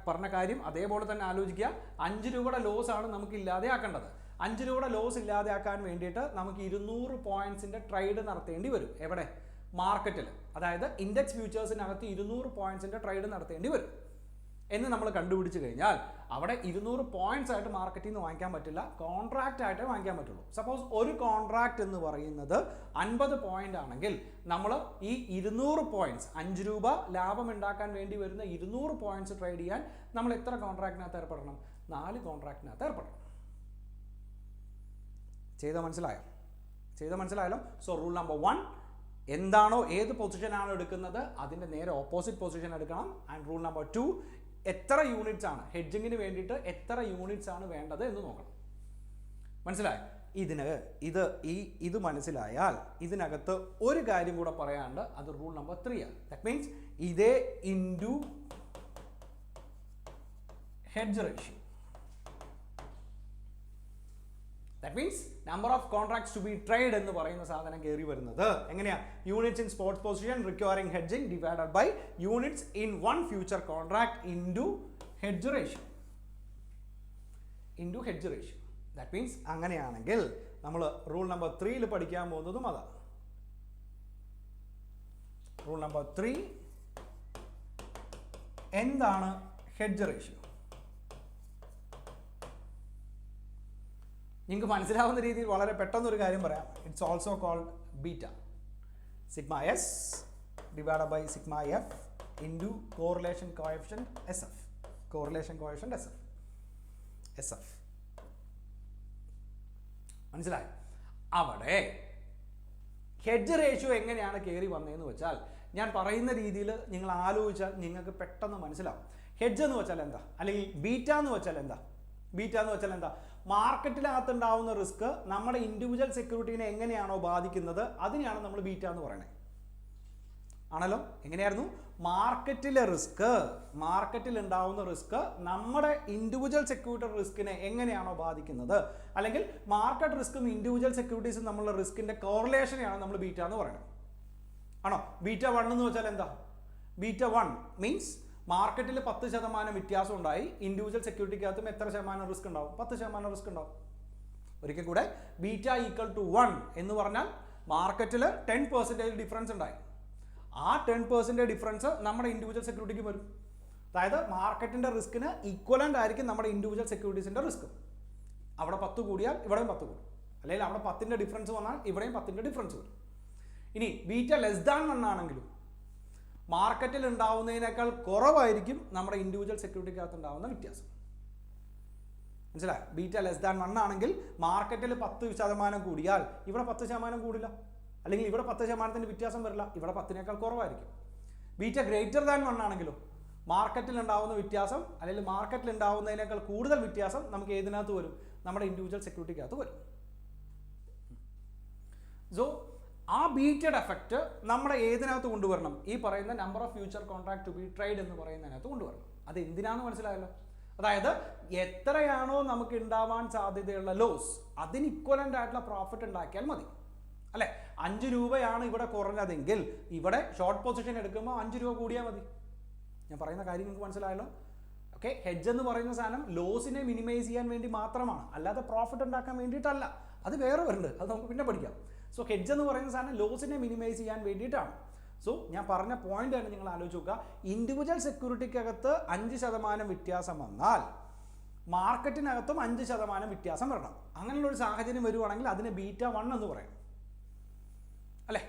പറഞ്ഞ കാര്യം അതേപോലെ തന്നെ ആലോചിക്കുക. 5 രൂപയുടെ ലോസ് ആണ് നമുക്ക് ഇല്ലാതെയാക്കേണ്ടത്. 5 രൂപയുടെ ലോസ് ഇല്ലാതെയാക്കാൻ വേണ്ടിയിട്ട് നമുക്ക് 200 പോയിന്റ്സിൻ്റെ ട്രേഡ് നടത്തേണ്ടി വരും. എവിടെ? മാർക്കറ്റിൽ. അതായത് ഇൻഡെക്സ് ഫ്യൂച്ചേഴ്സിനകത്ത് 200 പോയിന്റ്സിൻ്റെ ട്രേഡ് നടത്തേണ്ടി വരും എന്ന് നമ്മൾ കണ്ടുപിടിച്ച് കഴിഞ്ഞാൽ അവിടെ 200 പോയിന്റ്സ് ആയിട്ട് മാർക്കറ്റിൽ നിന്ന് വാങ്ങിക്കാൻ പറ്റില്ല, കോൺട്രാക്റ്റ് ആയിട്ടേ വാങ്ങിക്കാൻ പറ്റുള്ളൂ. സപ്പോസ് ഒരു കോൺട്രാക്റ്റ് എന്ന് പറയുന്നത് 50 പോയിന്റ് ആണെങ്കിൽ നമ്മൾ ഈ 200 പോയിന്റ്സ് 5 രൂപ ലാഭം ഉണ്ടാക്കാൻ വേണ്ടി വരുന്ന 200 പോയിന്റ്സ് ട്രേഡ് ചെയ്യാൻ നമ്മൾ എത്ര കോൺട്രാക്റ്റിനകത്ത് ഏർപ്പെടണം? 4 കോൺട്രാക്റ്റിനകത്ത് ഏർപ്പെടണം. ചെയ്ത മനസ്സിലായല്ലോ? സോ റൂൾ നമ്പർ 1, എന്താണോ ഏത് പൊസിഷനാണോ എടുക്കുന്നത് അതിൻ്റെ നേരെ ഓപ്പോസിറ്റ് പൊസിഷൻ എടുക്കണം. ആൻഡ് റൂൾ നമ്പർ 2, എത്ര യൂണിറ്റ്സ് ആണ് ഹെഡ്ജിങ്ങിന് വേണ്ടിയിട്ട് എത്ര യൂണിറ്റ്സ് ആണ് വേണ്ടത് എന്ന് നോക്കണം. മനസ്സിലായി? ഇത് മനസ്സിലായാൽ ഇതിനകത്ത് ഒരു കാര്യം കൂടെ പറയാണ്ട്, അത് റൂൾ നമ്പർ 3 ആണ്. ദാറ്റ് മീൻസ് ഇതേ into hedge ratio. That means number of contracts to be trade എന്ന് പറയുന്ന സാധനം കയറി വരുന്നത് എങ്ങനെയാ? Units in sports position requiring hedging divided by units in one future contract into hedge ratio. That means അങ്ങനെയാണെങ്കിൽ നമ്മൾ rule number 3 പഠിക്കാൻ പോകുന്നതും അതാണ്. റൂൾ നമ്പർ 3 എന്താണ് ഹെഡ്ജ് റേഷ്യോ? നിങ്ങൾക്ക് മനസ്സിലാവുന്ന രീതിയിൽ വളരെ പെട്ടെന്നൊരു കാര്യം പറയാം. It's also called beta. Sigma S divide by sigma F into correlation coefficient S F. മനസ്സിലായി? അവിടെ ഹെഡ്ജ് റേഷ്യോ എങ്ങനെയാണ് കയറി വന്നതെന്ന് വെച്ചാൽ, ഞാൻ പറയുന്ന രീതിയിൽ നിങ്ങൾ ആലോചിച്ചാൽ നിങ്ങൾക്ക് പെട്ടെന്ന് മനസ്സിലാവും. ഹെഡ്ജ് എന്ന് വെച്ചാൽ എന്താ, അല്ലെങ്കിൽ ബീറ്റ എന്ന് വെച്ചാൽ എന്താ? മാർക്കറ്റിനകത്ത് ഉണ്ടാവുന്ന റിസ്ക് നമ്മുടെ ഇൻഡിവിജ്വൽ സെക്യൂരിറ്റീനെ എങ്ങനെയാണോ ബാധിക്കുന്നത് അതിനെയാണ് നമ്മൾ ബീറ്റ എന്ന് പറയുന്നത്. ആണല്ലോ? എങ്ങനെയായിരുന്നു? മാർക്കറ്റിൽ ഉണ്ടാവുന്ന റിസ്ക് നമ്മുടെ ഇൻഡിവിജ്വൽ സെക്യൂരിറ്റി റിസ്കിനെ എങ്ങനെയാണോ ബാധിക്കുന്നത്, അല്ലെങ്കിൽ മാർക്കറ്റ് റിസ്ക്കും ഇൻഡിവിജ്വൽ സെക്യൂരിറ്റീസും തമ്മിലുള്ള റിസ്കിന്റെ കോറിലേഷനെയാണ് നമ്മൾ ബീറ്റ എന്ന് പറയുന്നത്. ആണോ? ബീറ്റ 1 എന്ന് വെച്ചാൽ എന്താ? ബീറ്റ 1 മീൻസ് മാർക്കറ്റിൽ 10% വ്യത്യാസം ഉണ്ടായി, ഇൻഡിവിജ്വൽ സെക്യൂരിറ്റിക്കകത്തും എത്ര ശതമാനം റിസ്ക് ഉണ്ടാവും? 10% റിസ്ക് ഉണ്ടാവും. ഒരിക്കൽ കൂടെ, ബീറ്റ ഈക്വൽ ടു 1 എന്ന് പറഞ്ഞാൽ മാർക്കറ്റിൽ 10% ഡിഫറൻസ് ഉണ്ടായി. ആ 10% ഡിഫറൻസ് നമ്മുടെ ഇൻഡിവിജ്വൽ സെക്യൂരിറ്റിക്ക് വരും. അതായത് മാർക്കറ്റിന്റെ റിസ്കിന് ഈക്വലന്റ് ആയിരിക്കും നമ്മുടെ ഇൻഡിവിജ്വൽ സെക്യൂരിറ്റീസിന്റെ റിസ്ക്. അവിടെ 10 കൂടിയാൽ ഇവിടെയും 10 കൂടും, അല്ലെങ്കിൽ അവിടെ 10ന്റെ ഡിഫറൻസ് വന്നാൽ ഇവിടെയും 10ന്റെ ഡിഫറൻസ് വരും. ഇനി ബീറ്റ ലെസ് ദാൻ 1 ആണെങ്കിലും മാർക്കറ്റിൽ ഉണ്ടാവുന്നതിനേക്കാൾ കുറവായിരിക്കും നമ്മുടെ ഇൻഡിവിജ്വൽ സെക്യൂരിറ്റിക്കകത്ത് ഉണ്ടാവുന്ന വ്യത്യാസം. മനസ്സിലായി? ബീറ്റ ലെസ് ദാൻ 1 ആണെങ്കിൽ മാർക്കറ്റിൽ 10% കൂടിയാൽ ഇവിടെ 10% കൂടില്ല, അല്ലെങ്കിൽ ഇവിടെ 10%ന്റെ വ്യത്യാസം വരില്ല, ഇവിടെ 10നേക്കാൾ കുറവായിരിക്കും. ബീറ്റ ഗ്രേറ്റർ ദാൻ 1 ആണെങ്കിലും മാർക്കറ്റിൽ ഉണ്ടാവുന്ന വ്യത്യാസം, അല്ലെങ്കിൽ മാർക്കറ്റിൽ ഉണ്ടാവുന്നതിനേക്കാൾ കൂടുതൽ വ്യത്യാസം നമുക്ക് ഏതിനകത്ത് വരും? നമ്മുടെ ഇൻഡിവിജ്വൽ സെക്യൂരിറ്റിക്കകത്ത് വരും. സോ ആ ബീറ്റയുടെ എഫക്റ്റ് നമ്മുടെ ഏതിനകത്ത് കൊണ്ടുവരണം? ഈ പറയുന്ന number of future contract to be trade എന്ന് പറയുന്നതിനകത്ത് കൊണ്ടുവരണം. അത് എന്തിനാണെന്ന് മനസ്സിലായല്ലോ? അതായത് എത്രയാണോ നമുക്ക് ഉണ്ടാവാൻ സാധ്യതയുള്ള ലോസ്, അതിന് ഇക്വലന്റ് ആയിട്ടുള്ള പ്രോഫിറ്റ് ഉണ്ടാക്കിയാൽ മതി, അല്ലെ? 5 രൂപയാണ് ഇവിടെ കുറഞ്ഞതെങ്കിൽ ഇവിടെ ഷോർട്ട് പൊസിഷൻ എടുക്കുമ്പോൾ 5 രൂപ കൂടിയാൽ മതി. ഞാൻ പറയുന്ന കാര്യം നിങ്ങൾക്ക് മനസ്സിലായല്ലോ? ഓക്കെ. ഹെഡ്ജ് എന്ന് പറയുന്ന സാധനം ലോസിനെ മിനിമൈസ് ചെയ്യാൻ വേണ്ടി മാത്രമാണ്, അല്ലാതെ പ്രോഫിറ്റ് ഉണ്ടാക്കാൻ വേണ്ടിയിട്ടല്ല. അത് വേറെ വരുന്നുണ്ട്, അത് നമുക്ക് പിന്നെ പഠിക്കാം. സോ ഹെഡ്ജ് എന്ന് പറയുന്ന സാധനം ലോസിനെ മിനിമൈസ് ചെയ്യാൻ വേണ്ടിയിട്ടാണ്. സോ ഞാൻ പറഞ്ഞ പോയിന്റ് തന്നെ നിങ്ങൾ ആലോചിച്ച് നോക്കുക. ഇൻഡിവിജ്വൽ സെക്യൂരിറ്റിക്കകത്ത് 5% വ്യത്യാസം വന്നാൽ മാർക്കറ്റിനകത്തും 5% വ്യത്യാസം വരണം. അങ്ങനെയുള്ള ഒരു സാഹചര്യം വരുവാണെങ്കിൽ അതിനെ ബീറ്റ 1 എന്ന് പറയാം, അല്ലേ?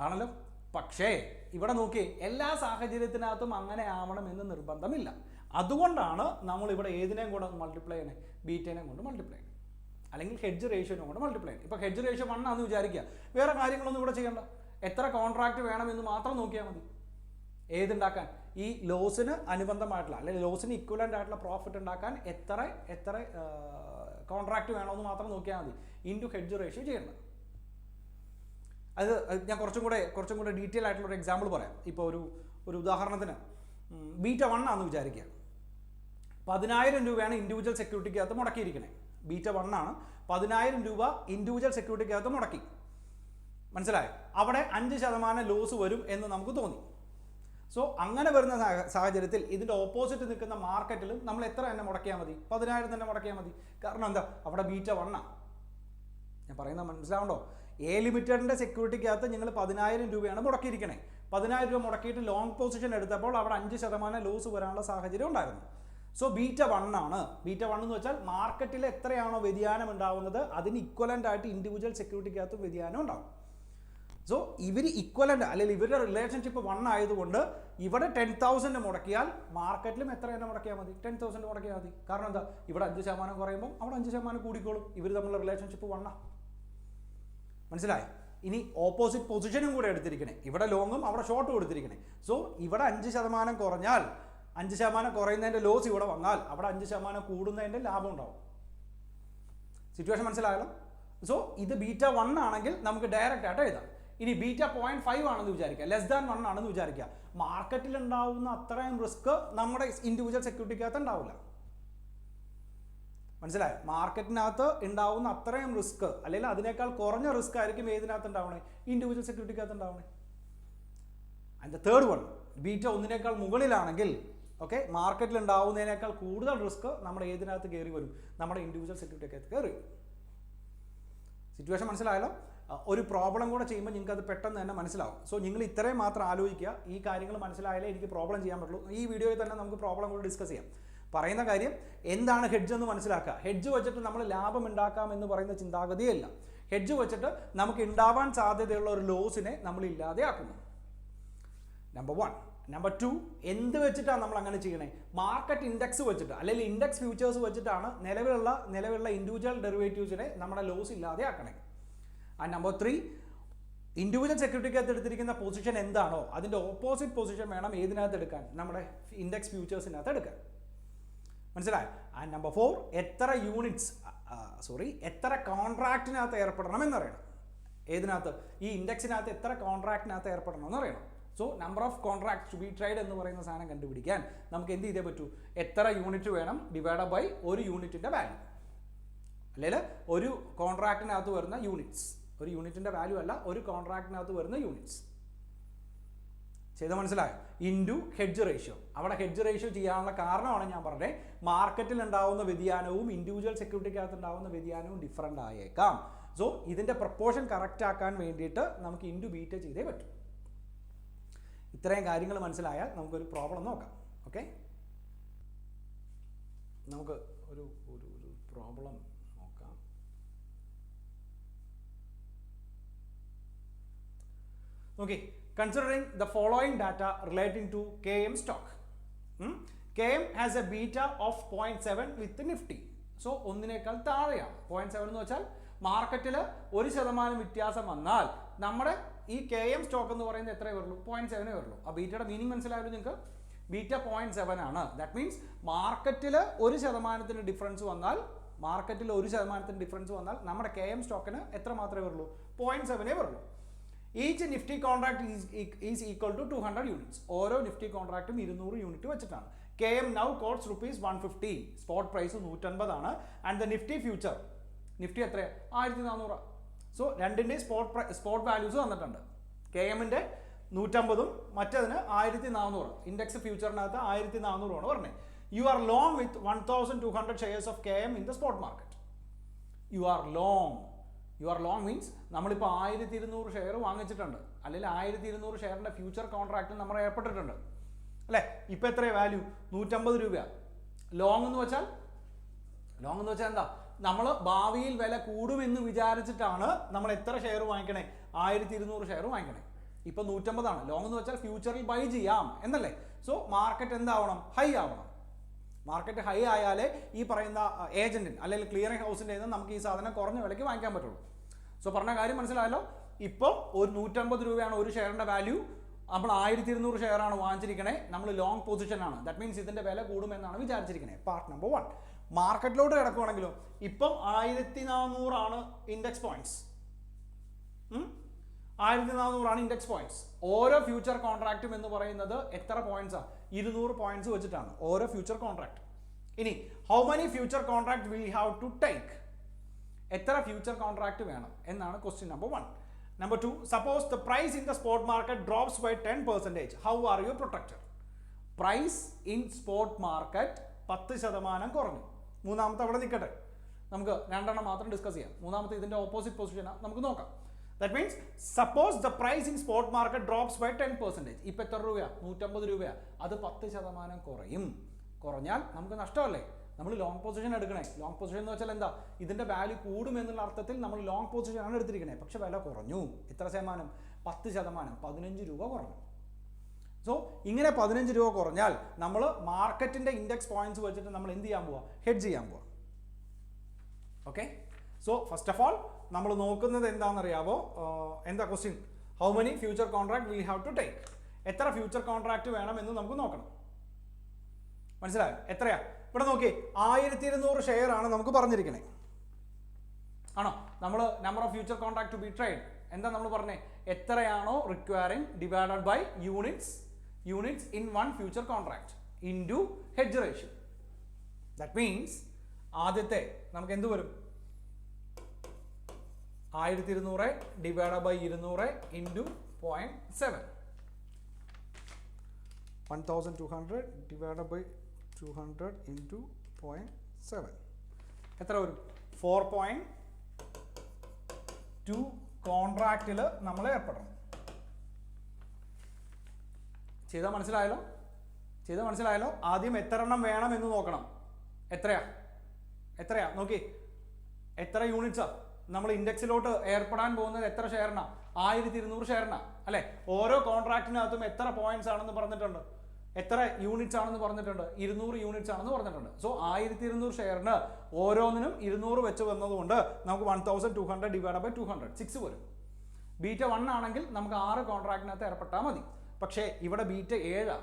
ആണല്ലോ? പക്ഷേ ഇവിടെ നോക്കി, എല്ലാ സാഹചര്യത്തിനകത്തും അങ്ങനെ ആവണം എന്ന് നിർബന്ധമില്ല. അതുകൊണ്ടാണ് നമ്മൾ ഇവിടെ ഏതിനെയും കൂടെ മൾട്ടിപ്ലൈ ചെയ്യണേ? ബീറ്റേനെയും കൊണ്ട് മൾട്ടിപ്ലൈ ചെയ്യണം, അല്ലെങ്കിൽ ഹെഡ്ജ് റേഷ്യോനെ കൊണ്ട് മൾട്ടിപ്ലൈ ചെയ്യണം. ഇപ്പോൾ ഹെഡ്ജ് റേഷ്യോ 1 ആണെന്ന് വിചാരിക്കുക, വേറെ കാര്യങ്ങളൊന്നും ഇവിടെ ചെയ്യണ്ട. എത്ര കോൺട്രാക്ട് വേണമെന്ന് മാത്രം നോക്കിയാൽ മതി. ഏതുണ്ടാക്കാൻ? ഈ ലോസിന് അനുബന്ധമായിട്ടുള്ള, അല്ലെങ്കിൽ ലോസിന് ഇക്വലൻ്റ് ആയിട്ടുള്ള പ്രോഫിറ്റ് ഉണ്ടാക്കാൻ എത്ര കോൺട്രാക്ട് വേണമെന്ന് മാത്രം നോക്കിയാൽ മതി. ഇൻറ്റു ഹെഡ്ജ് റേഷ്യോ ചെയ്യേണ്ടത്. അത് ഞാൻ കുറച്ചും കൂടെ ഡീറ്റെയിൽ ആയിട്ടുള്ള ഒരു എക്സാമ്പിൾ പറയാം. ഇപ്പോൾ ഒരു ഉദാഹരണത്തിന് ബീറ്റ 1 ആണെന്ന് വിചാരിക്കുക. 10,000 രൂപയാണ് ഇൻഡിവിജ്വൽ സെക്യൂരിറ്റിക്കകത്ത് മുടക്കിയിരിക്കണേ. ബീറ്റ 1 ആണ്. 10,000 രൂപ ഇൻഡിവിജ്വൽ സെക്യൂരിറ്റിക്കകത്ത് മുടക്കി. മനസ്സിലായോ? അവിടെ 5% ലോസ് വരും എന്ന് നമുക്ക് തോന്നി. സോ അങ്ങനെ വരുന്ന സാഹചര്യത്തിൽ ഇതിൻ്റെ ഓപ്പോസിറ്റ് നിൽക്കുന്ന മാർക്കറ്റിലും നമ്മൾ എത്ര തന്നെ മുടക്കിയാൽ മതി? 10,000 തന്നെ മുടക്കിയാൽ മതി. കാരണം എന്താ? അവിടെ ബീറ്റ 1 ആണ്. ഞാൻ പറയുന്നത് മനസ്സിലാവുണ്ടോ? എ ലിമിറ്റഡിൻ്റെ സെക്യൂരിറ്റിക്കകത്ത് നിങ്ങൾ 10,000 രൂപയാണ് മുടക്കിയിരിക്കണേ. 10,000 രൂപ മുടക്കിയിട്ട് ലോങ് പൊസിഷൻ എടുത്തപ്പോൾ അവിടെ 5% ലോസ് വരാനുള്ള സാഹചര്യം ഉണ്ടായിരുന്നു. സോ ബീറ്റ 1 ആണ്. ബീറ്റ 1 എന്ന് വെച്ചാൽ മാർക്കറ്റിൽ എത്രയാണോ വ്യതിയാനം ഉണ്ടാവുന്നത് അതിന് ഇക്വലൻ്റ് ആയിട്ട് ഇൻഡിവിജ്വൽ സെക്യൂരിറ്റിക്കകത്ത് വ്യതിയാനം ഉണ്ടാവും. സോ ഇവർ ഇക്വലൻ്റ്, അല്ലെങ്കിൽ ഇവരുടെ റിലേഷൻഷിപ്പ് 1 ആയതുകൊണ്ട് ഇവിടെ 10,000 മുടക്കിയാൽ മാർക്കറ്റിലും എത്ര തന്നെ മുടക്കിയാൽ മതി? 10,000 മുടക്കിയാൽ മതി. കാരണം എന്താ? ഇവിടെ 5% കുറയുമ്പോൾ അവിടെ 5% കൂടിക്കോളും. ഇവർ തമ്മിലുള്ള റിലേഷൻഷിപ്പ് 1 ആണ്. മനസ്സിലായി? ഇനി ഓപ്പോസിറ്റ് പൊസിഷനും കൂടെ എടുത്തിരിക്കണേ. ഇവിടെ ലോങ്ങും അവിടെ ഷോർട്ടും എടുത്തിരിക്കണേ. സോ ഇവിടെ 5% കുറഞ്ഞാൽ 5% കുറയുന്നതിൻ്റെ ലോസ് ഇവിടെ വന്നാൽ അവിടെ 5% കൂടുന്നതിൻ്റെ ലാഭം ഉണ്ടാവും. സിറ്റുവേഷൻ മനസ്സിലായല്ലോ? സോ ഇത് β1 ആണെങ്കിൽ നമുക്ക് ഡയറക്റ്റ് ആയിട്ട് എഴുതാം. ഇനി β.5 ആണെന്ന് വിചാരിക്കുക, <1 ആണെന്ന് വിചാരിക്കുക. മാർക്കറ്റിൽ ഉണ്ടാവുന്ന അത്രയും റിസ്ക് നമ്മുടെ ഇൻഡിവിജ്വൽ സെക്യൂരിറ്റിക്കകത്ത് ഉണ്ടാവില്ല. മനസ്സിലായോ? മാർക്കറ്റിനകത്ത് ഉണ്ടാവുന്ന അത്രയും റിസ്ക് അല്ലെങ്കിൽ അതിനേക്കാൾ കുറഞ്ഞ റിസ്ക് ആയിരിക്കും ഏതിനകത്ത് ഉണ്ടാവണേ? ഇൻഡിവിജ്വൽ സെക്യൂരിറ്റിക്കകത്ത് ഉണ്ടാവണേ. ആൻഡ് ദ തേർഡ് വൺ, β1 മുകളിലാണെങ്കിൽ ഓക്കെ, മാർക്കറ്റിൽ ഉണ്ടാവുന്നതിനേക്കാൾ കൂടുതൽ റിസ്ക് നമ്മുടെ ഏതിനകത്ത് കയറി വരും? നമ്മുടെ ഇൻഡിവിജ്വൽ സെക്യൂരിറ്റിക്കകത്ത് കയറി. സിറ്റുവേഷൻ മനസ്സിലായല്ലോ? ഒരു പ്രോബ്ലം കൂടെ ചെയ്യുമ്പോൾ നിങ്ങൾക്ക് അത് പെട്ടെന്ന് തന്നെ മനസ്സിലാവും. സോ നിങ്ങൾ ഇത്രയും മാത്രം ആലോചിക്കുക. ഈ കാര്യങ്ങൾ മനസ്സിലായാലേ എനിക്ക് പ്രോബ്ലം ചെയ്യാൻ പറ്റുള്ളൂ. ഈ വീഡിയോയിൽ തന്നെ നമുക്ക് പ്രോബ്ലം കൂടെ ഡിസ്കസ് ചെയ്യാം. പറയുന്ന കാര്യം എന്താണ് ഹെഡ്ജ് എന്ന് മനസ്സിലാക്കുക. ഹെഡ്ജ് വെച്ചിട്ട് നമ്മൾ ലാഭം ഉണ്ടാക്കാം എന്ന് പറയുന്ന ചിന്താഗതിയല്ല. ഹെഡ്ജ് വെച്ചിട്ട് നമുക്ക് ഉണ്ടാവാൻ സാധ്യതയുള്ള ഒരു ലോസിനെ നമ്മൾ ഇല്ലാതെയാക്കുന്നു. നമ്പർ 1. നമ്പർ 2, എന്ത് വെച്ചിട്ടാണ് നമ്മൾ അങ്ങനെ ചെയ്യണേ? മാർക്കറ്റ് ഇൻഡെക്സ് വെച്ചിട്ട് അല്ലെങ്കിൽ ഇൻഡെക്സ് ഫ്യൂച്ചേഴ്സ് വെച്ചിട്ടാണ് നിലവിലുള്ള ഇൻഡിവിജ്വൽ ഡെറിവേറ്റീവ്സിനെ നമ്മുടെ ലോസ് ഇല്ലാതെ ആക്കണേ. ആൻഡ് നമ്പർ 3, ഇൻഡിവിജ്വൽ സെക്യൂരിറ്റിക്കകത്ത് എടുത്തിരിക്കുന്ന പൊസിഷൻ എന്താണോ അതിൻ്റെ ഓപ്പോസിറ്റ് പൊസിഷൻ വേണം ഏതിനകത്ത് എടുക്കാൻ? നമ്മുടെ ഇൻഡെക്സ് ഫ്യൂച്ചേഴ്സിനകത്ത് എടുക്കാൻ. മനസ്സിലായോ? ആൻഡ് നമ്പർ 4, എത്ര കോൺട്രാക്റ്റിനകത്ത് ഏർപ്പെടണം എന്നറിയണം. ഏതിനകത്ത്? ഈ ഇൻഡെക്സിനകത്ത് എത്ര കോൺട്രാക്റ്റിനകത്ത് ഏർപ്പെടണം എന്നറിയണം. So number of contract to be trade എന്ന് പറയുന്ന സാധനം കണ്ടുപിടിക്കാൻ നമുക്ക് എന്ത് ചെയ്തേ പറ്റൂ? എത്ര യൂണിറ്റ് വേണം ഡിവൈഡ് ബൈ ഒരു യൂണിറ്റിൻ്റെ വാല്യൂ, അല്ലെങ്കിൽ ഒരു കോൺട്രാക്റ്റിനകത്ത് വരുന്ന യൂണിറ്റ്സ്. ഒരു യൂണിറ്റിൻ്റെ വാല്യൂ അല്ല, ഒരു കോൺട്രാക്റ്റിനകത്ത് വരുന്ന യൂണിറ്റ്സ്. ചെയ്ത് മനസ്സിലായോ? Into hedge ratio. അവിടെ ഹെഡ്ജ് റേഷ്യോ ചെയ്യാനുള്ള കാരണമാണ് ഞാൻ പറഞ്ഞത്, മാർക്കറ്റിൽ ഉണ്ടാവുന്ന വ്യതിയാനവും ഇൻഡിവിജ്വൽ സെക്യൂരിറ്റിക്കകത്ത് ഉണ്ടാവുന്ന വ്യതിയാനവും ഡിഫറൻ്റ് ആയേക്കാം. സോ ഇതിൻ്റെ പ്രപ്പോർഷൻ കറക്റ്റ് ആക്കാൻ വേണ്ടിയിട്ട് നമുക്ക് ഇൻറ്റു ബീറ്റ ചെയ്തേ പറ്റും. ഇത്രയും കാര്യങ്ങൾ മനസ്സിലായാൽ നമുക്കൊരു പ്രോബ്ലം നോക്കാം. ഓക്കെ, നമുക്ക് ഒരു പ്രോബ്ലം നോക്കാം. Okay, considering the following data relating to KM stock. KM has a beta of 0.7 with Nifty. So ഒന്നിനേക്കാൾ താഴെയാണ്. 0.7 എന്ന് വെച്ചാൽ മാർക്കറ്റിൽ 1% വ്യത്യാസം വന്നാൽ നമ്മുടെ ഈ KM സ്റ്റോക്ക് എന്ന് പറയുന്നത് എത്രയേ വരുള്ളൂ? 0.7 വരുള്ളൂ. ആ ബീറ്റയുടെ മീനിങ് മനസ്സിലായാലും നിങ്ങൾക്ക്? ബീറ്റ 0.7 ആണ്. ദാറ്റ് മീൻസ് മാർക്കറ്റിൽ 1% ഡിഫറൻസ് വന്നാൽ നമ്മുടെ KM സ്റ്റോക്കിന് എത്ര മാത്രമേ വരുള്ളൂ? 0.7 വരുള്ളൂ. Each Nifty contract is equal to 200 units. ഓരോ നിഫ്റ്റി കോൺട്രാക്റ്റും 200 യൂണിറ്റ് വെച്ചിട്ടാണ്. KM now costs ₹150. Spot price 150 ആണ്. And the Nifty future, Nifty എത്ര? 1400. സോ രണ്ടിൻ്റെ സ്പോട്ട് വാല്യൂസ് തന്നിട്ടുണ്ട്. KMൻ്റെ 150ഉം മറ്റേതിന് 1400. ഇൻഡെക്സ് ഫ്യൂച്ചറിനകത്ത് 1400 ആണ് പറഞ്ഞത്. You are long with 1200 shares of KM in the spot market. You are long means നമ്മളിപ്പോൾ 1200 ഷെയർ വാങ്ങിച്ചിട്ടുണ്ട്, അല്ലെങ്കിൽ 1200 ഷെയറിൻ്റെ ഫ്യൂച്ചർ കോൺട്രാക്റ്റിൽ നമ്മൾ ഏർപ്പെട്ടിട്ടുണ്ട് അല്ലേ? ഇപ്പോൾ എത്രയാണ് വാല്യൂ? 150 രൂപയാണ്. ലോങ് എന്ന് വെച്ചാൽ എന്താ? നമ്മൾ ഭാവിയിൽ വില കൂടുമെന്ന് വിചാരിച്ചിട്ടാണ് നമ്മൾ എത്ര ഷെയർ വാങ്ങിക്കണേ? 1200 ഷെയർ വാങ്ങിക്കണേ. ഇപ്പോൾ 150 ആണ്. ലോങ് എന്ന് വെച്ചാൽ ഫ്യൂച്ചറിൽ ബൈ ചെയ്യാം എന്നല്ലേ? സോ മാർക്കറ്റ് എന്താവണം? ഹൈ ആവണം. മാർക്കറ്റ് ഹൈ ആയാലേ ഈ പറയുന്ന ഏജന്റിന് അല്ലെങ്കിൽ ക്ലിയറിംഗ് ഹൗസിൻ്റെ നമുക്ക് ഈ സാധനം കുറഞ്ഞ വിലയ്ക്ക് വാങ്ങിക്കാൻ പറ്റുള്ളൂ. സോ പറഞ്ഞ കാര്യം മനസ്സിലായല്ലോ? ഇപ്പോൾ ഒരു 150 രൂപയാണ് ഒരു ഷെയറിൻ്റെ വാല്യൂ. നമ്മൾ 1200 ഷെയറാണ് വാങ്ങിച്ചിരിക്കണേ. നമ്മൾ ലോങ് പൊസിഷനാണ്. ദാറ്റ് മീൻസ് ഇതിൻ്റെ വില കൂടുമെന്നാണ് വിചാരിച്ചിരിക്കണേ. Part number 1. മാർക്കറ്റിലോട്ട് കിടക്കുവാണെങ്കിലോ ഇപ്പം 1400 ആണ് ഇൻഡെക്സ് പോയിന്റ്സ്. 1400 ആണ് ഇൻഡെക്സ് പോയിന്റ്സ്. ഓരോ ഫ്യൂച്ചർ കോൺട്രാക്റ്റും എന്ന് പറയുന്നത് എത്ര പോയിന്റ്സാണ്? 200 പോയിന്റ്സ് വെച്ചിട്ടാണ് ഓരോ ഫ്യൂച്ചർ കോൺട്രാക്ട്. ഇനി how many future contract we have to take? എത്ര ഫ്യൂച്ചർ കോൺട്രാക്ട് വേണം എന്നാണ് question number 1. Number 2, suppose the price in the spot market drops by 10%. How are you protected? Price in spot market 10% കുറഞ്ഞു. മൂന്നാമത്തെ അവിടെ നിൽക്കട്ടെ, നമുക്ക് രണ്ടെണ്ണം മാത്രം ഡിസ്കസ് ചെയ്യാം. മൂന്നാമത്തെ ഇതിൻ്റെ ഓപ്പോസിറ്റ് പൊസിഷനാണ്, നമുക്ക് നോക്കാം. That means suppose the price in spot market drops by 10%. ഇപ്പം എത്ര രൂപയാണ്? 150 രൂപയാണ്. അത് 10% കുറയും. കുറഞ്ഞാൽ നമുക്ക് നഷ്ടമല്ലേ? നമ്മൾ ലോങ് പൊസിഷൻ എടുക്കണേ. ലോങ് പൊസിഷൻ എന്ന് വെച്ചാൽ എന്താ? ഇതിൻ്റെ വാല്യൂ കൂടുമെന്നുള്ള അർത്ഥത്തിൽ നമ്മൾ ലോങ് പൊസിഷനാണ് എടുത്തിരിക്കണേ. പക്ഷെ വില കുറഞ്ഞു. എത്ര ശതമാനം? 10%. 15 രൂപ കുറഞ്ഞു. സോ ഇങ്ങനെ 15 രൂപ കുറഞ്ഞാൽ നമ്മൾ മാർക്കറ്റിൻ്റെ ഇൻഡെക്സ് പോയിന്റ്സ് വെച്ചിട്ട് നമ്മൾ എന്ത് ചെയ്യാൻ പോവാ? ഹെഡ്ജ് ചെയ്യാൻ പോവാ. Okay, so first of all നമ്മൾ നോക്കുന്നത് എന്താണെന്നറിയാവോ? എന്താ question? How many future contract will have to take? എത്ര ഫ്യൂച്ചർ കോൺട്രാക്ട് വേണം എന്ന് നമുക്ക് നോക്കണം. മനസ്സിലായോ? എത്രയാ? ഇവിടെ നോക്കി 1200 ഷെയർ ആണ് നമുക്ക് പറഞ്ഞിരിക്കണേ. ആണോ? നമ്മൾ number of future contract to be trade എന്താ നമ്മൾ പറഞ്ഞേ? എത്രയാണോ requiring divided by units in one future contract into hedge ratio. That means ആദ്യത്തെ നമുക്ക് എന്ത് വരും? 1200 divided by 200 into 0.7. 1200 divided by 200 into 0.7 എത്ര വരും? 4.2 കോൺട്രാക്റ്റിൽ നമ്മൾ ഏർപ്പെടണം. ചെയ്താൽ മനസ്സിലായല്ലോ? ആദ്യം എത്ര എണ്ണം വേണം എന്ന് നോക്കണം. എത്രയാ നോക്കി, എത്ര യൂണിറ്റ്സാ നമ്മൾ ഇൻഡെക്സിലോട്ട് ഏർപ്പെടാൻ പോകുന്നത്? എത്ര ഷെയറിനാ? 1200 ഷെയറിനാ അല്ലെ? ഓരോ കോൺട്രാക്റ്റിനകത്തും എത്ര പോയിന്റ്സ് ആണെന്ന് പറഞ്ഞിട്ടുണ്ട്, എത്ര യൂണിറ്റ്സ് ആണെന്ന് പറഞ്ഞിട്ടുണ്ട്? 200 യൂണിറ്റ്സ് ആണെന്ന് പറഞ്ഞിട്ടുണ്ട്. സോ 1200 ഷെയറിന് ഓരോന്നിനും 200 വെച്ച് വന്നതുകൊണ്ട് നമുക്ക് 1200 ഡിവൈഡ് ബൈ 200 6 വരും. ബീറ്റ 1 ആണെങ്കിൽ നമുക്ക് 6 കോൺട്രാക്റ്റിനകത്ത് ഏർപ്പെട്ടാൽ മതി. പക്ഷേ ഇവിടെ ബീറ്റ 7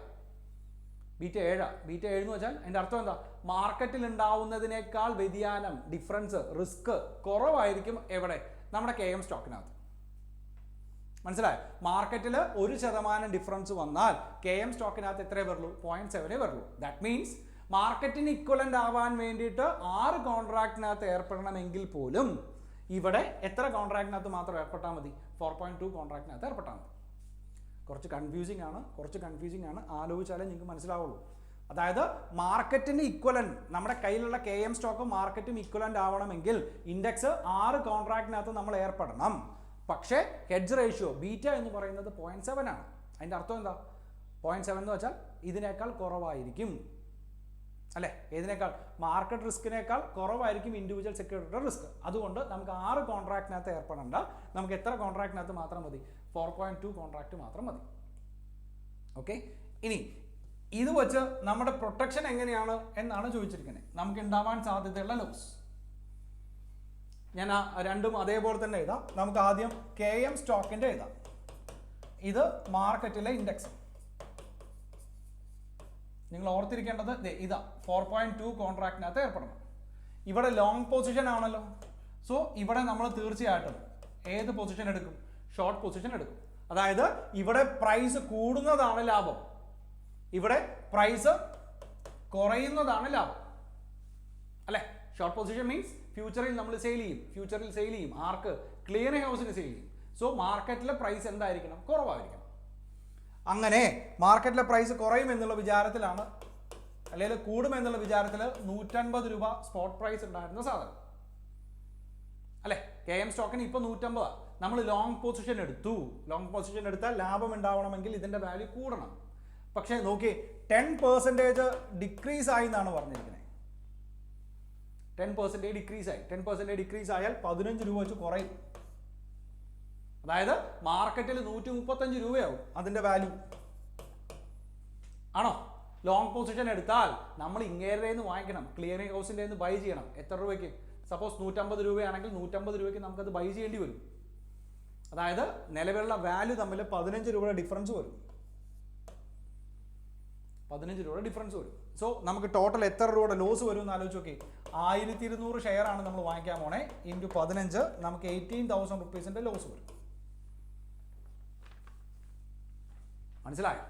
എന്ന് വെച്ചാൽ അതിൻ്റെ അർത്ഥം എന്താ? മാർക്കറ്റിൽ ഉണ്ടാവുന്നതിനേക്കാൾ വ്യതിയാനം, ഡിഫറൻസ്, റിസ്ക് കുറവായിരിക്കും എവിടെ? നമ്മുടെ KM സ്റ്റോക്കിനകത്ത്. മനസ്സിലായോ? മാർക്കറ്റിൽ 1% ഡിഫറൻസ് വന്നാൽ KM സ്റ്റോക്കിനകത്ത് എത്രയേ വരുള്ളൂ? 0.7 വരുള്ളൂ. ദാറ്റ് മീൻസ് മാർക്കറ്റിന് ഇക്വലന്റ് ആവാൻ വേണ്ടിയിട്ട് 6 കോൺട്രാക്റ്റിനകത്ത് ഏർപ്പെടണമെങ്കിൽ പോലും ഇവിടെ എത്ര കോൺട്രാക്റ്റിനകത്ത് മാത്രം ഏർപ്പെട്ടാൽ മതി? 4.2 കോൺട്രാക്റ്റിനകത്ത് ഏർപ്പെട്ടാൽ മതി. കുറച്ച് കൺഫ്യൂസിംഗ് ആണ്. ആലോചിച്ചാലേ നിങ്ങൾക്ക് മനസ്സിലാവുള്ളൂ. അതായത് മാർക്കറ്റിന് ഇക്വലന്റ്, നമ്മുടെ കയ്യിലുള്ള KM സ്റ്റോക്ക് മാർക്കറ്റും ഇക്വലന്റ് ആവണമെങ്കിൽ ഇൻഡെക്സ് 6 കോൺട്രാക്റ്റിനകത്ത് നമ്മൾ ഏർപ്പെടണം. പക്ഷേ ഹെഡ്ജ് റേഷ്യോ ബീറ്റ എന്ന് പറയുന്നത് 0.7 ആണ്. അതിൻ്റെ അർത്ഥം എന്താ? 0.7 എന്ന് വെച്ചാൽ ഇതിനേക്കാൾ കുറവായിരിക്കും അല്ലേ? ഏതിനേക്കാൾ? മാർക്കറ്റ് റിസ്കിനേക്കാൾ കുറവായിരിക്കും ഇൻഡിവിജ്വൽ സെക്യൂരിറ്റിയുടെ റിസ്ക്. അതുകൊണ്ട് നമുക്ക് 6 കോൺട്രാക്റ്റിനകത്ത് ഏർപ്പെടേണ്ട. നമുക്ക് എത്ര കോൺട്രാക്റ്റിനകത്ത് മാത്രം മതി? 4.2 കോൺട്രാക്റ്റ് മാത്രം മതി. ഓക്കെ. ഇനി ഇത് വെച്ച് നമ്മുടെ പ്രൊട്ടക്ഷൻ എങ്ങനെയാണ് എന്നാണ് ചോദിച്ചിരിക്കുന്നത്. നമുക്ക് ഉണ്ടാവാൻ സാധ്യതയുള്ള ലോസ് ഞാൻ രണ്ടും അതേപോലെ തന്നെ എഴുതാം. നമുക്ക് ആദ്യം KM സ്റ്റോക്കിന്റെ എഴുതാം. ഇത് മാർക്കറ്റിലെ ഇൻഡെക്സ്. നിങ്ങൾ ഓർത്തിരിക്കേണ്ടത് ഇതാ 4.2 കോൺട്രാക്റ്റിനകത്ത് ഏർപ്പെടണം. ഇവിടെ ലോങ് പൊസിഷൻ ആണല്ലോ. സോ ഇവിടെ നമ്മൾ തീർച്ചയായിട്ടും ഏത് പൊസിഷൻ എടുക്കും? ഷോർട്ട് പൊസിഷൻ എടുക്കും. അതായത് ഇവിടെ പ്രൈസ് കൂടുന്നതാണ് ലാഭം, ഇവിടെ പ്രൈസ് കുറയുന്നതാണ് ലാഭം അല്ലെ? ഷോർട്ട് പൊസിഷൻ മീൻസ് ഫ്യൂച്ചറിൽ നമ്മൾ സെയിൽ ചെയ്യും. ആർക്ക്? ക്ലിയറിംഗ് ഹൗസിന് സെയിൽ ചെയ്യും. സോ മാർക്കറ്റിലെ പ്രൈസ് എന്തായിരിക്കണം? കുറവായിരിക്കണം. അങ്ങനെ മാർക്കറ്റിലെ പ്രൈസ് കുറയും എന്നുള്ള വിചാരത്തിലാണ്, അല്ലെങ്കിൽ കൂടുമെന്നുള്ള വിചാരത്തിൽ 150 രൂപ സ്പോട്ട് പ്രൈസ് ഉണ്ടായിരുന്ന സാധനം അല്ലെ? KM സ്റ്റോക്കിന് ഇപ്പോൾ 150. നമ്മൾ ലോങ് പൊസിഷൻ എടുത്താൽ ലാഭം ഉണ്ടാവണമെങ്കിൽ ഇതിന്റെ വാല്യൂ കൂടണം. പക്ഷേ നോക്കി 10% ഡിക്രീസ് ആയി എന്നാണ് പറഞ്ഞിരിക്കുന്നത്. 10% ഡിക്രീസ് ആയി. 10% ഡിക്രീസ് ആയാൽ 15 രൂപ വെച്ച് കുറയും. അതായത് മാർക്കറ്റിൽ 135 രൂപയാവും അതിന്റെ വാല്യൂ. ആണോ? ലോങ് പൊസിഷൻ എടുത്താൽ നമ്മൾ ഇങ്ങേരുടെ നിന്ന് വാങ്ങിക്കണം, ക്ലിയറിംഗ് ഹൗസിന്റെ നിന്ന് ബൈ ചെയ്യണം. എത്ര രൂപയ്ക്ക്? സപ്പോസ് 150 രൂപയാണെങ്കിൽ 150 രൂപയ്ക്ക് നമുക്കത് ബൈ ചെയ്യേണ്ടി വരും. അതായത് നിലവിലുള്ള വാല്യൂ തമ്മിൽ 15 രൂപയുടെ ഡിഫറൻസ് വരും. 15 രൂപയുടെ ഡിഫറൻസ് വരും. സോ നമുക്ക് ടോട്ടൽ എത്ര രൂപയുടെ ലോസ് വരും എന്ന് ആലോചിച്ച് നോക്കി. 1200 ഷെയർ ആണ് നമ്മൾ വാങ്ങിക്കാൻ പോണേ. ഇൻറ്റു 15 നമുക്ക് 18,000 റുപ്പീസിന്റെ ലോസ് വരും. മനസ്സിലായോ?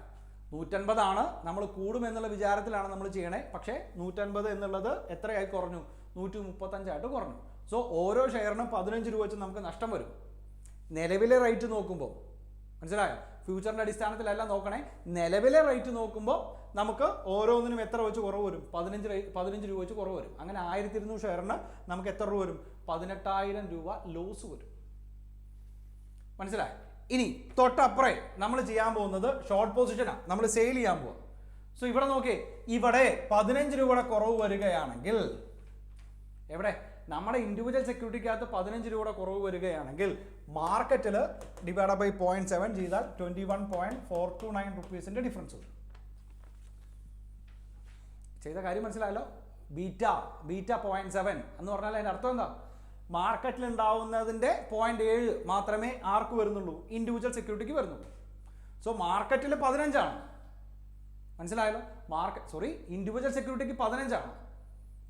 150 ആണ്. നമ്മൾ കൂടുമെന്നുള്ള വിചാരത്തിലാണ് നമ്മൾ ചെയ്യണേ. പക്ഷേ 150 എന്നുള്ളത് എത്രയായി കുറഞ്ഞു? 135 ആയിട്ട് കുറഞ്ഞു. സോ ഓരോ ഷെയറിനും 15 രൂപ വെച്ച് നമുക്ക് നഷ്ടം വരും. നിലവിലെ റേറ്റ് നോക്കുമ്പോൾ മനസ്സിലായോ? ഫ്യൂച്ചറിന്റെ അടിസ്ഥാനത്തിലല്ല നോക്കണേ. നിലവിലെ റേറ്റ് നോക്കുമ്പോൾ നമുക്ക് ഓരോന്നിനും എത്ര വെച്ച് കുറവ് വരും? 15 രൂപ വെച്ച് കുറവ് വരും. അങ്ങനെ 1200 ഷെയറിന് നമുക്ക് എത്ര രൂപ വരും? 18,000 രൂപ ലോസ് വരും. മനസ്സിലായോ? ഇനി തൊട്ടപ്പുറേ നമ്മൾ ചെയ്യാൻ പോകുന്നത് ഷോർട്ട് പൊസിഷനാണ്. നമ്മൾ സെയിൽ ചെയ്യാൻ പോവുക. സോ ഇവിടെ നോക്കിയേ, ഇവിടെ 15 രൂപയുടെ കുറവ് വരികയാണെങ്കിൽ, എവിടെ? നമ്മുടെ ഇൻഡിവിജ്വൽ സെക്യൂരിറ്റിക്കകത്ത് 15 രൂപയുടെ കുറവ് വരികയാണെങ്കിൽ മാർക്കറ്റിൽ ഡിവൈഡ് ബൈ 0.7 ചെയ്താൽ 21.429 റുപ്പീസിന്റെ ഡിഫറൻസ് വരും. ചെയ്ത കാര്യം മനസ്സിലായല്ലോ? ബീറ്റ 0.7 എന്ന് പറഞ്ഞാൽ അതിൻ്റെ അർത്ഥം എന്താ? മാർക്കറ്റിൽ ഉണ്ടാവുന്നതിൻ്റെ 0.7 മാത്രമേ ആർക്ക് വരുന്നുള്ളൂ? ഇൻഡിവിജ്വൽ സെക്യൂരിറ്റിക്ക് വരുന്നുള്ളൂ. സോ മാർക്കറ്റിൽ 15 മനസ്സിലായല്ലോ? ഇൻഡിവിജ്വൽ സെക്യൂരിറ്റിക്ക് 15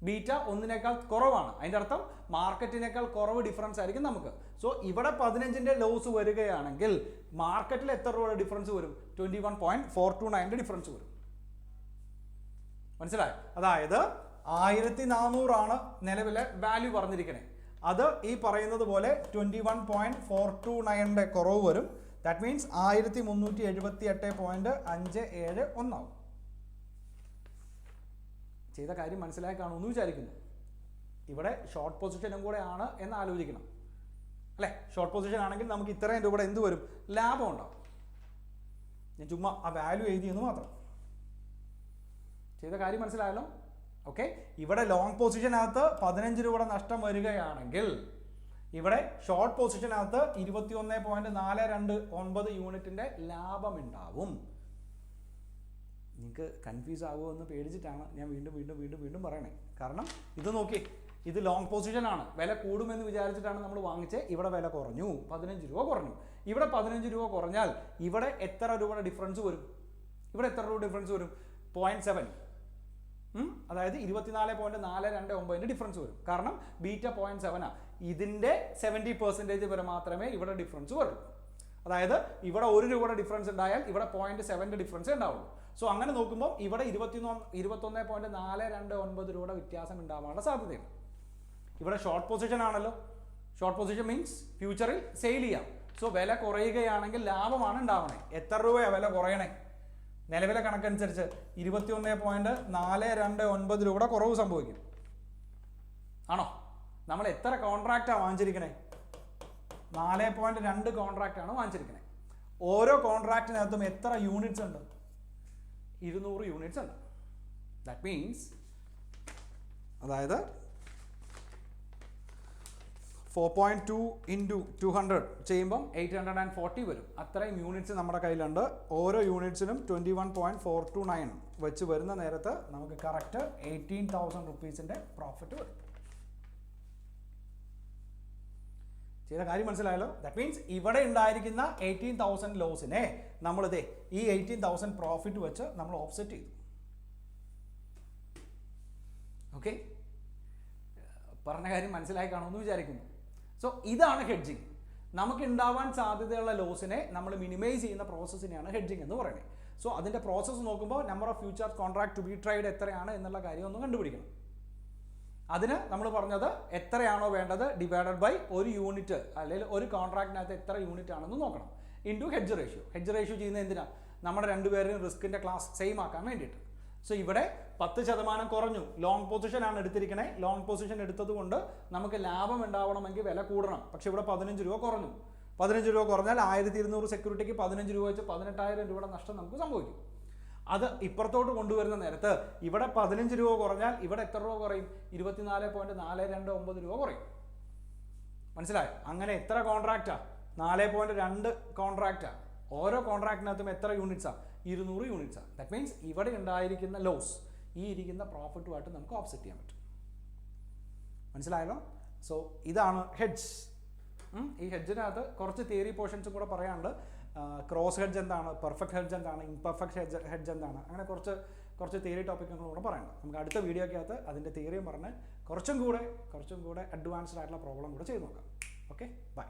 ബീറ്റ 1 കുറവാണ്. അതിൻ്റെ അർത്ഥം മാർക്കറ്റിനേക്കാൾ കുറവ് ഡിഫറൻസ് ആയിരിക്കും നമുക്ക്. സോ ഇവിടെ 15ന്റെ ലോസ് വരികയാണെങ്കിൽ മാർക്കറ്റിൽ എത്ര രൂപയുടെ ഡിഫറൻസ് വരും? 21.429 ഡിഫറൻസ് വരും. മനസ്സിലായോ? അതായത് 1400 നിലവിലെ വാല്യൂ പറഞ്ഞിരിക്കണേ. അത് ഈ പറയുന്നത് പോലെ 21.429 കുറവ് വരും. ദാറ്റ് മീൻസ് 1378.571 ആവും. ചെയ്ത കാര്യം മനസ്സിലായി കാണുമെന്ന് വിചാരിക്കുന്നു. ഇവിടെ ഷോർട്ട് പൊസിഷനും കൂടെ ആണ് എന്ന് ആലോചിക്കണം അല്ലേ? ഷോർട്ട് പൊസിഷൻ ആണെങ്കിൽ നമുക്ക് ഇത്രയും രൂപയുടെ എന്ത് വരും? ലാഭം ഉണ്ടാവും. ഞാൻ ചുമ്മാ ആ വാല്യൂ എഴുതിയെന്ന് മാത്രം. ചെയ്ത കാര്യം മനസ്സിലായല്ലോ? ഓക്കെ. ഇവിടെ ലോങ് പൊസിഷനകത്ത് 15 രൂപയുടെ നഷ്ടം വരികയാണെങ്കിൽ ഇവിടെ ഷോർട്ട് പൊസിഷനകത്ത് 21.429 യൂണിറ്റിന്റെ ലാഭം ഉണ്ടാവും. നിങ്ങൾക്ക് കൺഫ്യൂസ് ആകുമോ എന്ന് പേടിച്ചിട്ടാണ് ഞാൻ വീണ്ടും പറയണേ. കാരണം ഇത് നോക്കി, ഇത് ലോങ് പൊസിഷനാണ്, വില കൂടുമെന്ന് വിചാരിച്ചിട്ടാണ് നമ്മൾ വാങ്ങിച്ചത്. ഇവിടെ വില കുറഞ്ഞു, 15 രൂപ കുറഞ്ഞു. ഇവിടെ 15 രൂപ കുറഞ്ഞാൽ ഇവിടെ എത്ര രൂപയുടെ ഡിഫറൻസ് വരും? ഇവിടെ എത്ര രൂപ ഡിഫറൻസ് വരും? 0.7. അതായത് 24.429 ഡിഫറൻസ് വരും. കാരണം ബീറ്റ 0.7 ഇതിൻ്റെ 70% വരെ മാത്രമേ ഇവിടെ ഡിഫറൻസ് വരുള്ളൂ. അതായത് ഇവിടെ 1 രൂപയുടെ ഡിഫറൻസ് ഉണ്ടായാൽ ഇവിടെ 0.7 ഡിഫറൻസ് ഉണ്ടാവുള്ളൂ. സോ അങ്ങനെ നോക്കുമ്പോൾ ഇവിടെ 21.429 രൂപയുടെ വ്യത്യാസം ഉണ്ടാവാനുള്ള സാധ്യതയുണ്ട്. ഇവിടെ ഷോർട്ട് പൊസിഷൻ ആണല്ലോ. ഷോർട്ട് പൊസിഷൻ മീൻസ് ഫ്യൂച്ചറിൽ സെയിൽ ചെയ്യാം. സോ വില കുറയുകയാണെങ്കിൽ ലാഭമാണ് ഉണ്ടാവണേ. എത്ര രൂപയാണ് വില കുറയണേ? നിലവിലെ കണക്കനുസരിച്ച് 21.429 രൂപയുടെ കുറവ് സംഭവിക്കും. ആണോ? നമ്മൾ എത്ര കോൺട്രാക്റ്റാണ് വാങ്ങിച്ചിരിക്കണേ? 4.2 കോൺട്രാക്റ്റാണ് വാങ്ങിച്ചിരിക്കണേ. ഓരോ കോൺട്രാക്റ്റിനകത്തും എത്ര യൂണിറ്റ്സ് ഉണ്ട്? 200 യൂണിറ്റ്സ് ഉണ്ട്. ദാറ്റ് മീൻസ് അതായത് 4.2 into 200 ചെയ്യുമ്പം 840 വരും. അത്രയും യൂണിറ്റ്സ് നമ്മുടെ കയ്യിലുണ്ട്. ഓരോ യൂണിറ്റ്സിനും 21.429 വെച്ച് വരുന്ന നേരത്ത് നമുക്ക് കറക്റ്റ് 18,000 റുപ്പീസിൻ്റെ പ്രോഫിറ്റ് വരും. ചെയ്ത കാര്യം മനസ്സിലായല്ലോ? ദാറ്റ് മീൻസ് ഇവിടെ ഉണ്ടായിരിക്കുന്ന 18,000 ലോസിനെ നമ്മളിതേ ഈ 18,000 പ്രോഫിറ്റ് വെച്ച് നമ്മൾ ഓഫ്സെറ്റ് ചെയ്തു. ഓക്കെ, പറഞ്ഞ കാര്യം മനസ്സിലായി കാണുമെന്ന് വിചാരിക്കുന്നു. സോ ഇതാണ് ഹെഡ്ജിങ്. നമുക്ക് ഉണ്ടാവാൻ സാധ്യതയുള്ള ലോസിനെ നമ്മൾ മിനിമൈസ് ചെയ്യുന്ന പ്രോസസ്സിനെയാണ് ഹെഡ്ജിങ് എന്ന് പറയുന്നത്. സോ അതിൻ്റെ പ്രോസസ്സ് നോക്കുമ്പോൾ number of future contract to be trade എത്രയാണ് എന്നുള്ള കാര്യം ഒന്ന് കണ്ടുപിടിക്കണം. അതിന് നമ്മൾ പറഞ്ഞത് എത്രയാണോ വേണ്ടത് ഡിവൈഡഡ് ബൈ ഒരു യൂണിറ്റ് അല്ലെങ്കിൽ ഒരു കോൺട്രാക്റ്റിനകത്ത് എത്ര യൂണിറ്റ് ആണെന്ന് നോക്കണം into hedge ratio. Hedge ratio ചെയ്യുന്നത് എന്തിനാണ്? നമ്മുടെ രണ്ടുപേരുടെയും റിസ്കിൻ്റെ ക്ലാസ് സെയിം ആക്കാൻ വേണ്ടിയിട്ട്. സോ ഇവിടെ 10% കുറഞ്ഞു. ലോങ് പൊസിഷൻ ആണ് എടുത്തിരിക്കണേ. ലോങ് പൊസിഷൻ എടുത്തത് കൊണ്ട് നമുക്ക് ലാഭം ഉണ്ടാവണമെങ്കിൽ വില കൂടണം. പക്ഷെ ഇവിടെ 15 രൂപ കുറഞ്ഞു. 15 രൂപ കുറഞ്ഞാൽ 1200 സെക്യൂരിറ്റിക്ക് 15 രൂപ വെച്ച് 18,000 രൂപയുടെ നഷ്ടം നമുക്ക് സംഭവിക്കും. അത് ഇപ്പുറത്തോട്ട് കൊണ്ടുവരുന്ന നേരത്ത് ഇവിടെ 15 രൂപ കുറഞ്ഞാൽ ഇവിടെ എത്ര രൂപ കുറയും? 24.429 രൂപ കുറയും. മനസ്സിലായോ? അങ്ങനെ എത്ര കോൺട്രാക്റ്റാണ്? 4.2 കോൺട്രാക്റ്റാണ്. ഓരോ കോൺട്രാക്റ്റിനകത്തും എത്ര യൂണിറ്റ്സാണ്? 200 യൂണിറ്റ്സാണ്. ദാറ്റ് മീൻസ് ഇവിടെ ഉണ്ടായിരിക്കുന്ന ലോസ് ഈ ഇരിക്കുന്ന പ്രോഫിറ്റുമായിട്ട് നമുക്ക് ഓഫ്സെറ്റ് ചെയ്യാൻ പറ്റും. മനസ്സിലായല്ലോ? സോ ഇതാണ് ഹെഡ്ജ്. ഈ ഹെഡ്ജിനകത്ത് കുറച്ച് തിയറി പോർഷൻസും കൂടെ പറയാനുണ്ട്. ക്രോസ് ഹെഡ്ജ് എന്താണ്, പെർഫെക്റ്റ് ഹെഡ്ജ് എന്താണ്, ഇംപെർഫെക്റ്റ് ഹെഡ്ജ് എന്താണ്, അങ്ങനെ കുറച്ച് തിയറി ടോപ്പിക്കുകളും കൂടെ പറയാനുണ്ട്. നമുക്ക് അടുത്ത വീഡിയോയ്ക്കകത്ത് അതിൻ്റെ തിയറിയും പറഞ്ഞ് കുറച്ചും കൂടെ അഡ്വാൻസ്ഡ് ആയിട്ടുള്ള പ്രോബ്ലം കൂടെ ചെയ്ത് നോക്കാം. Okay, by.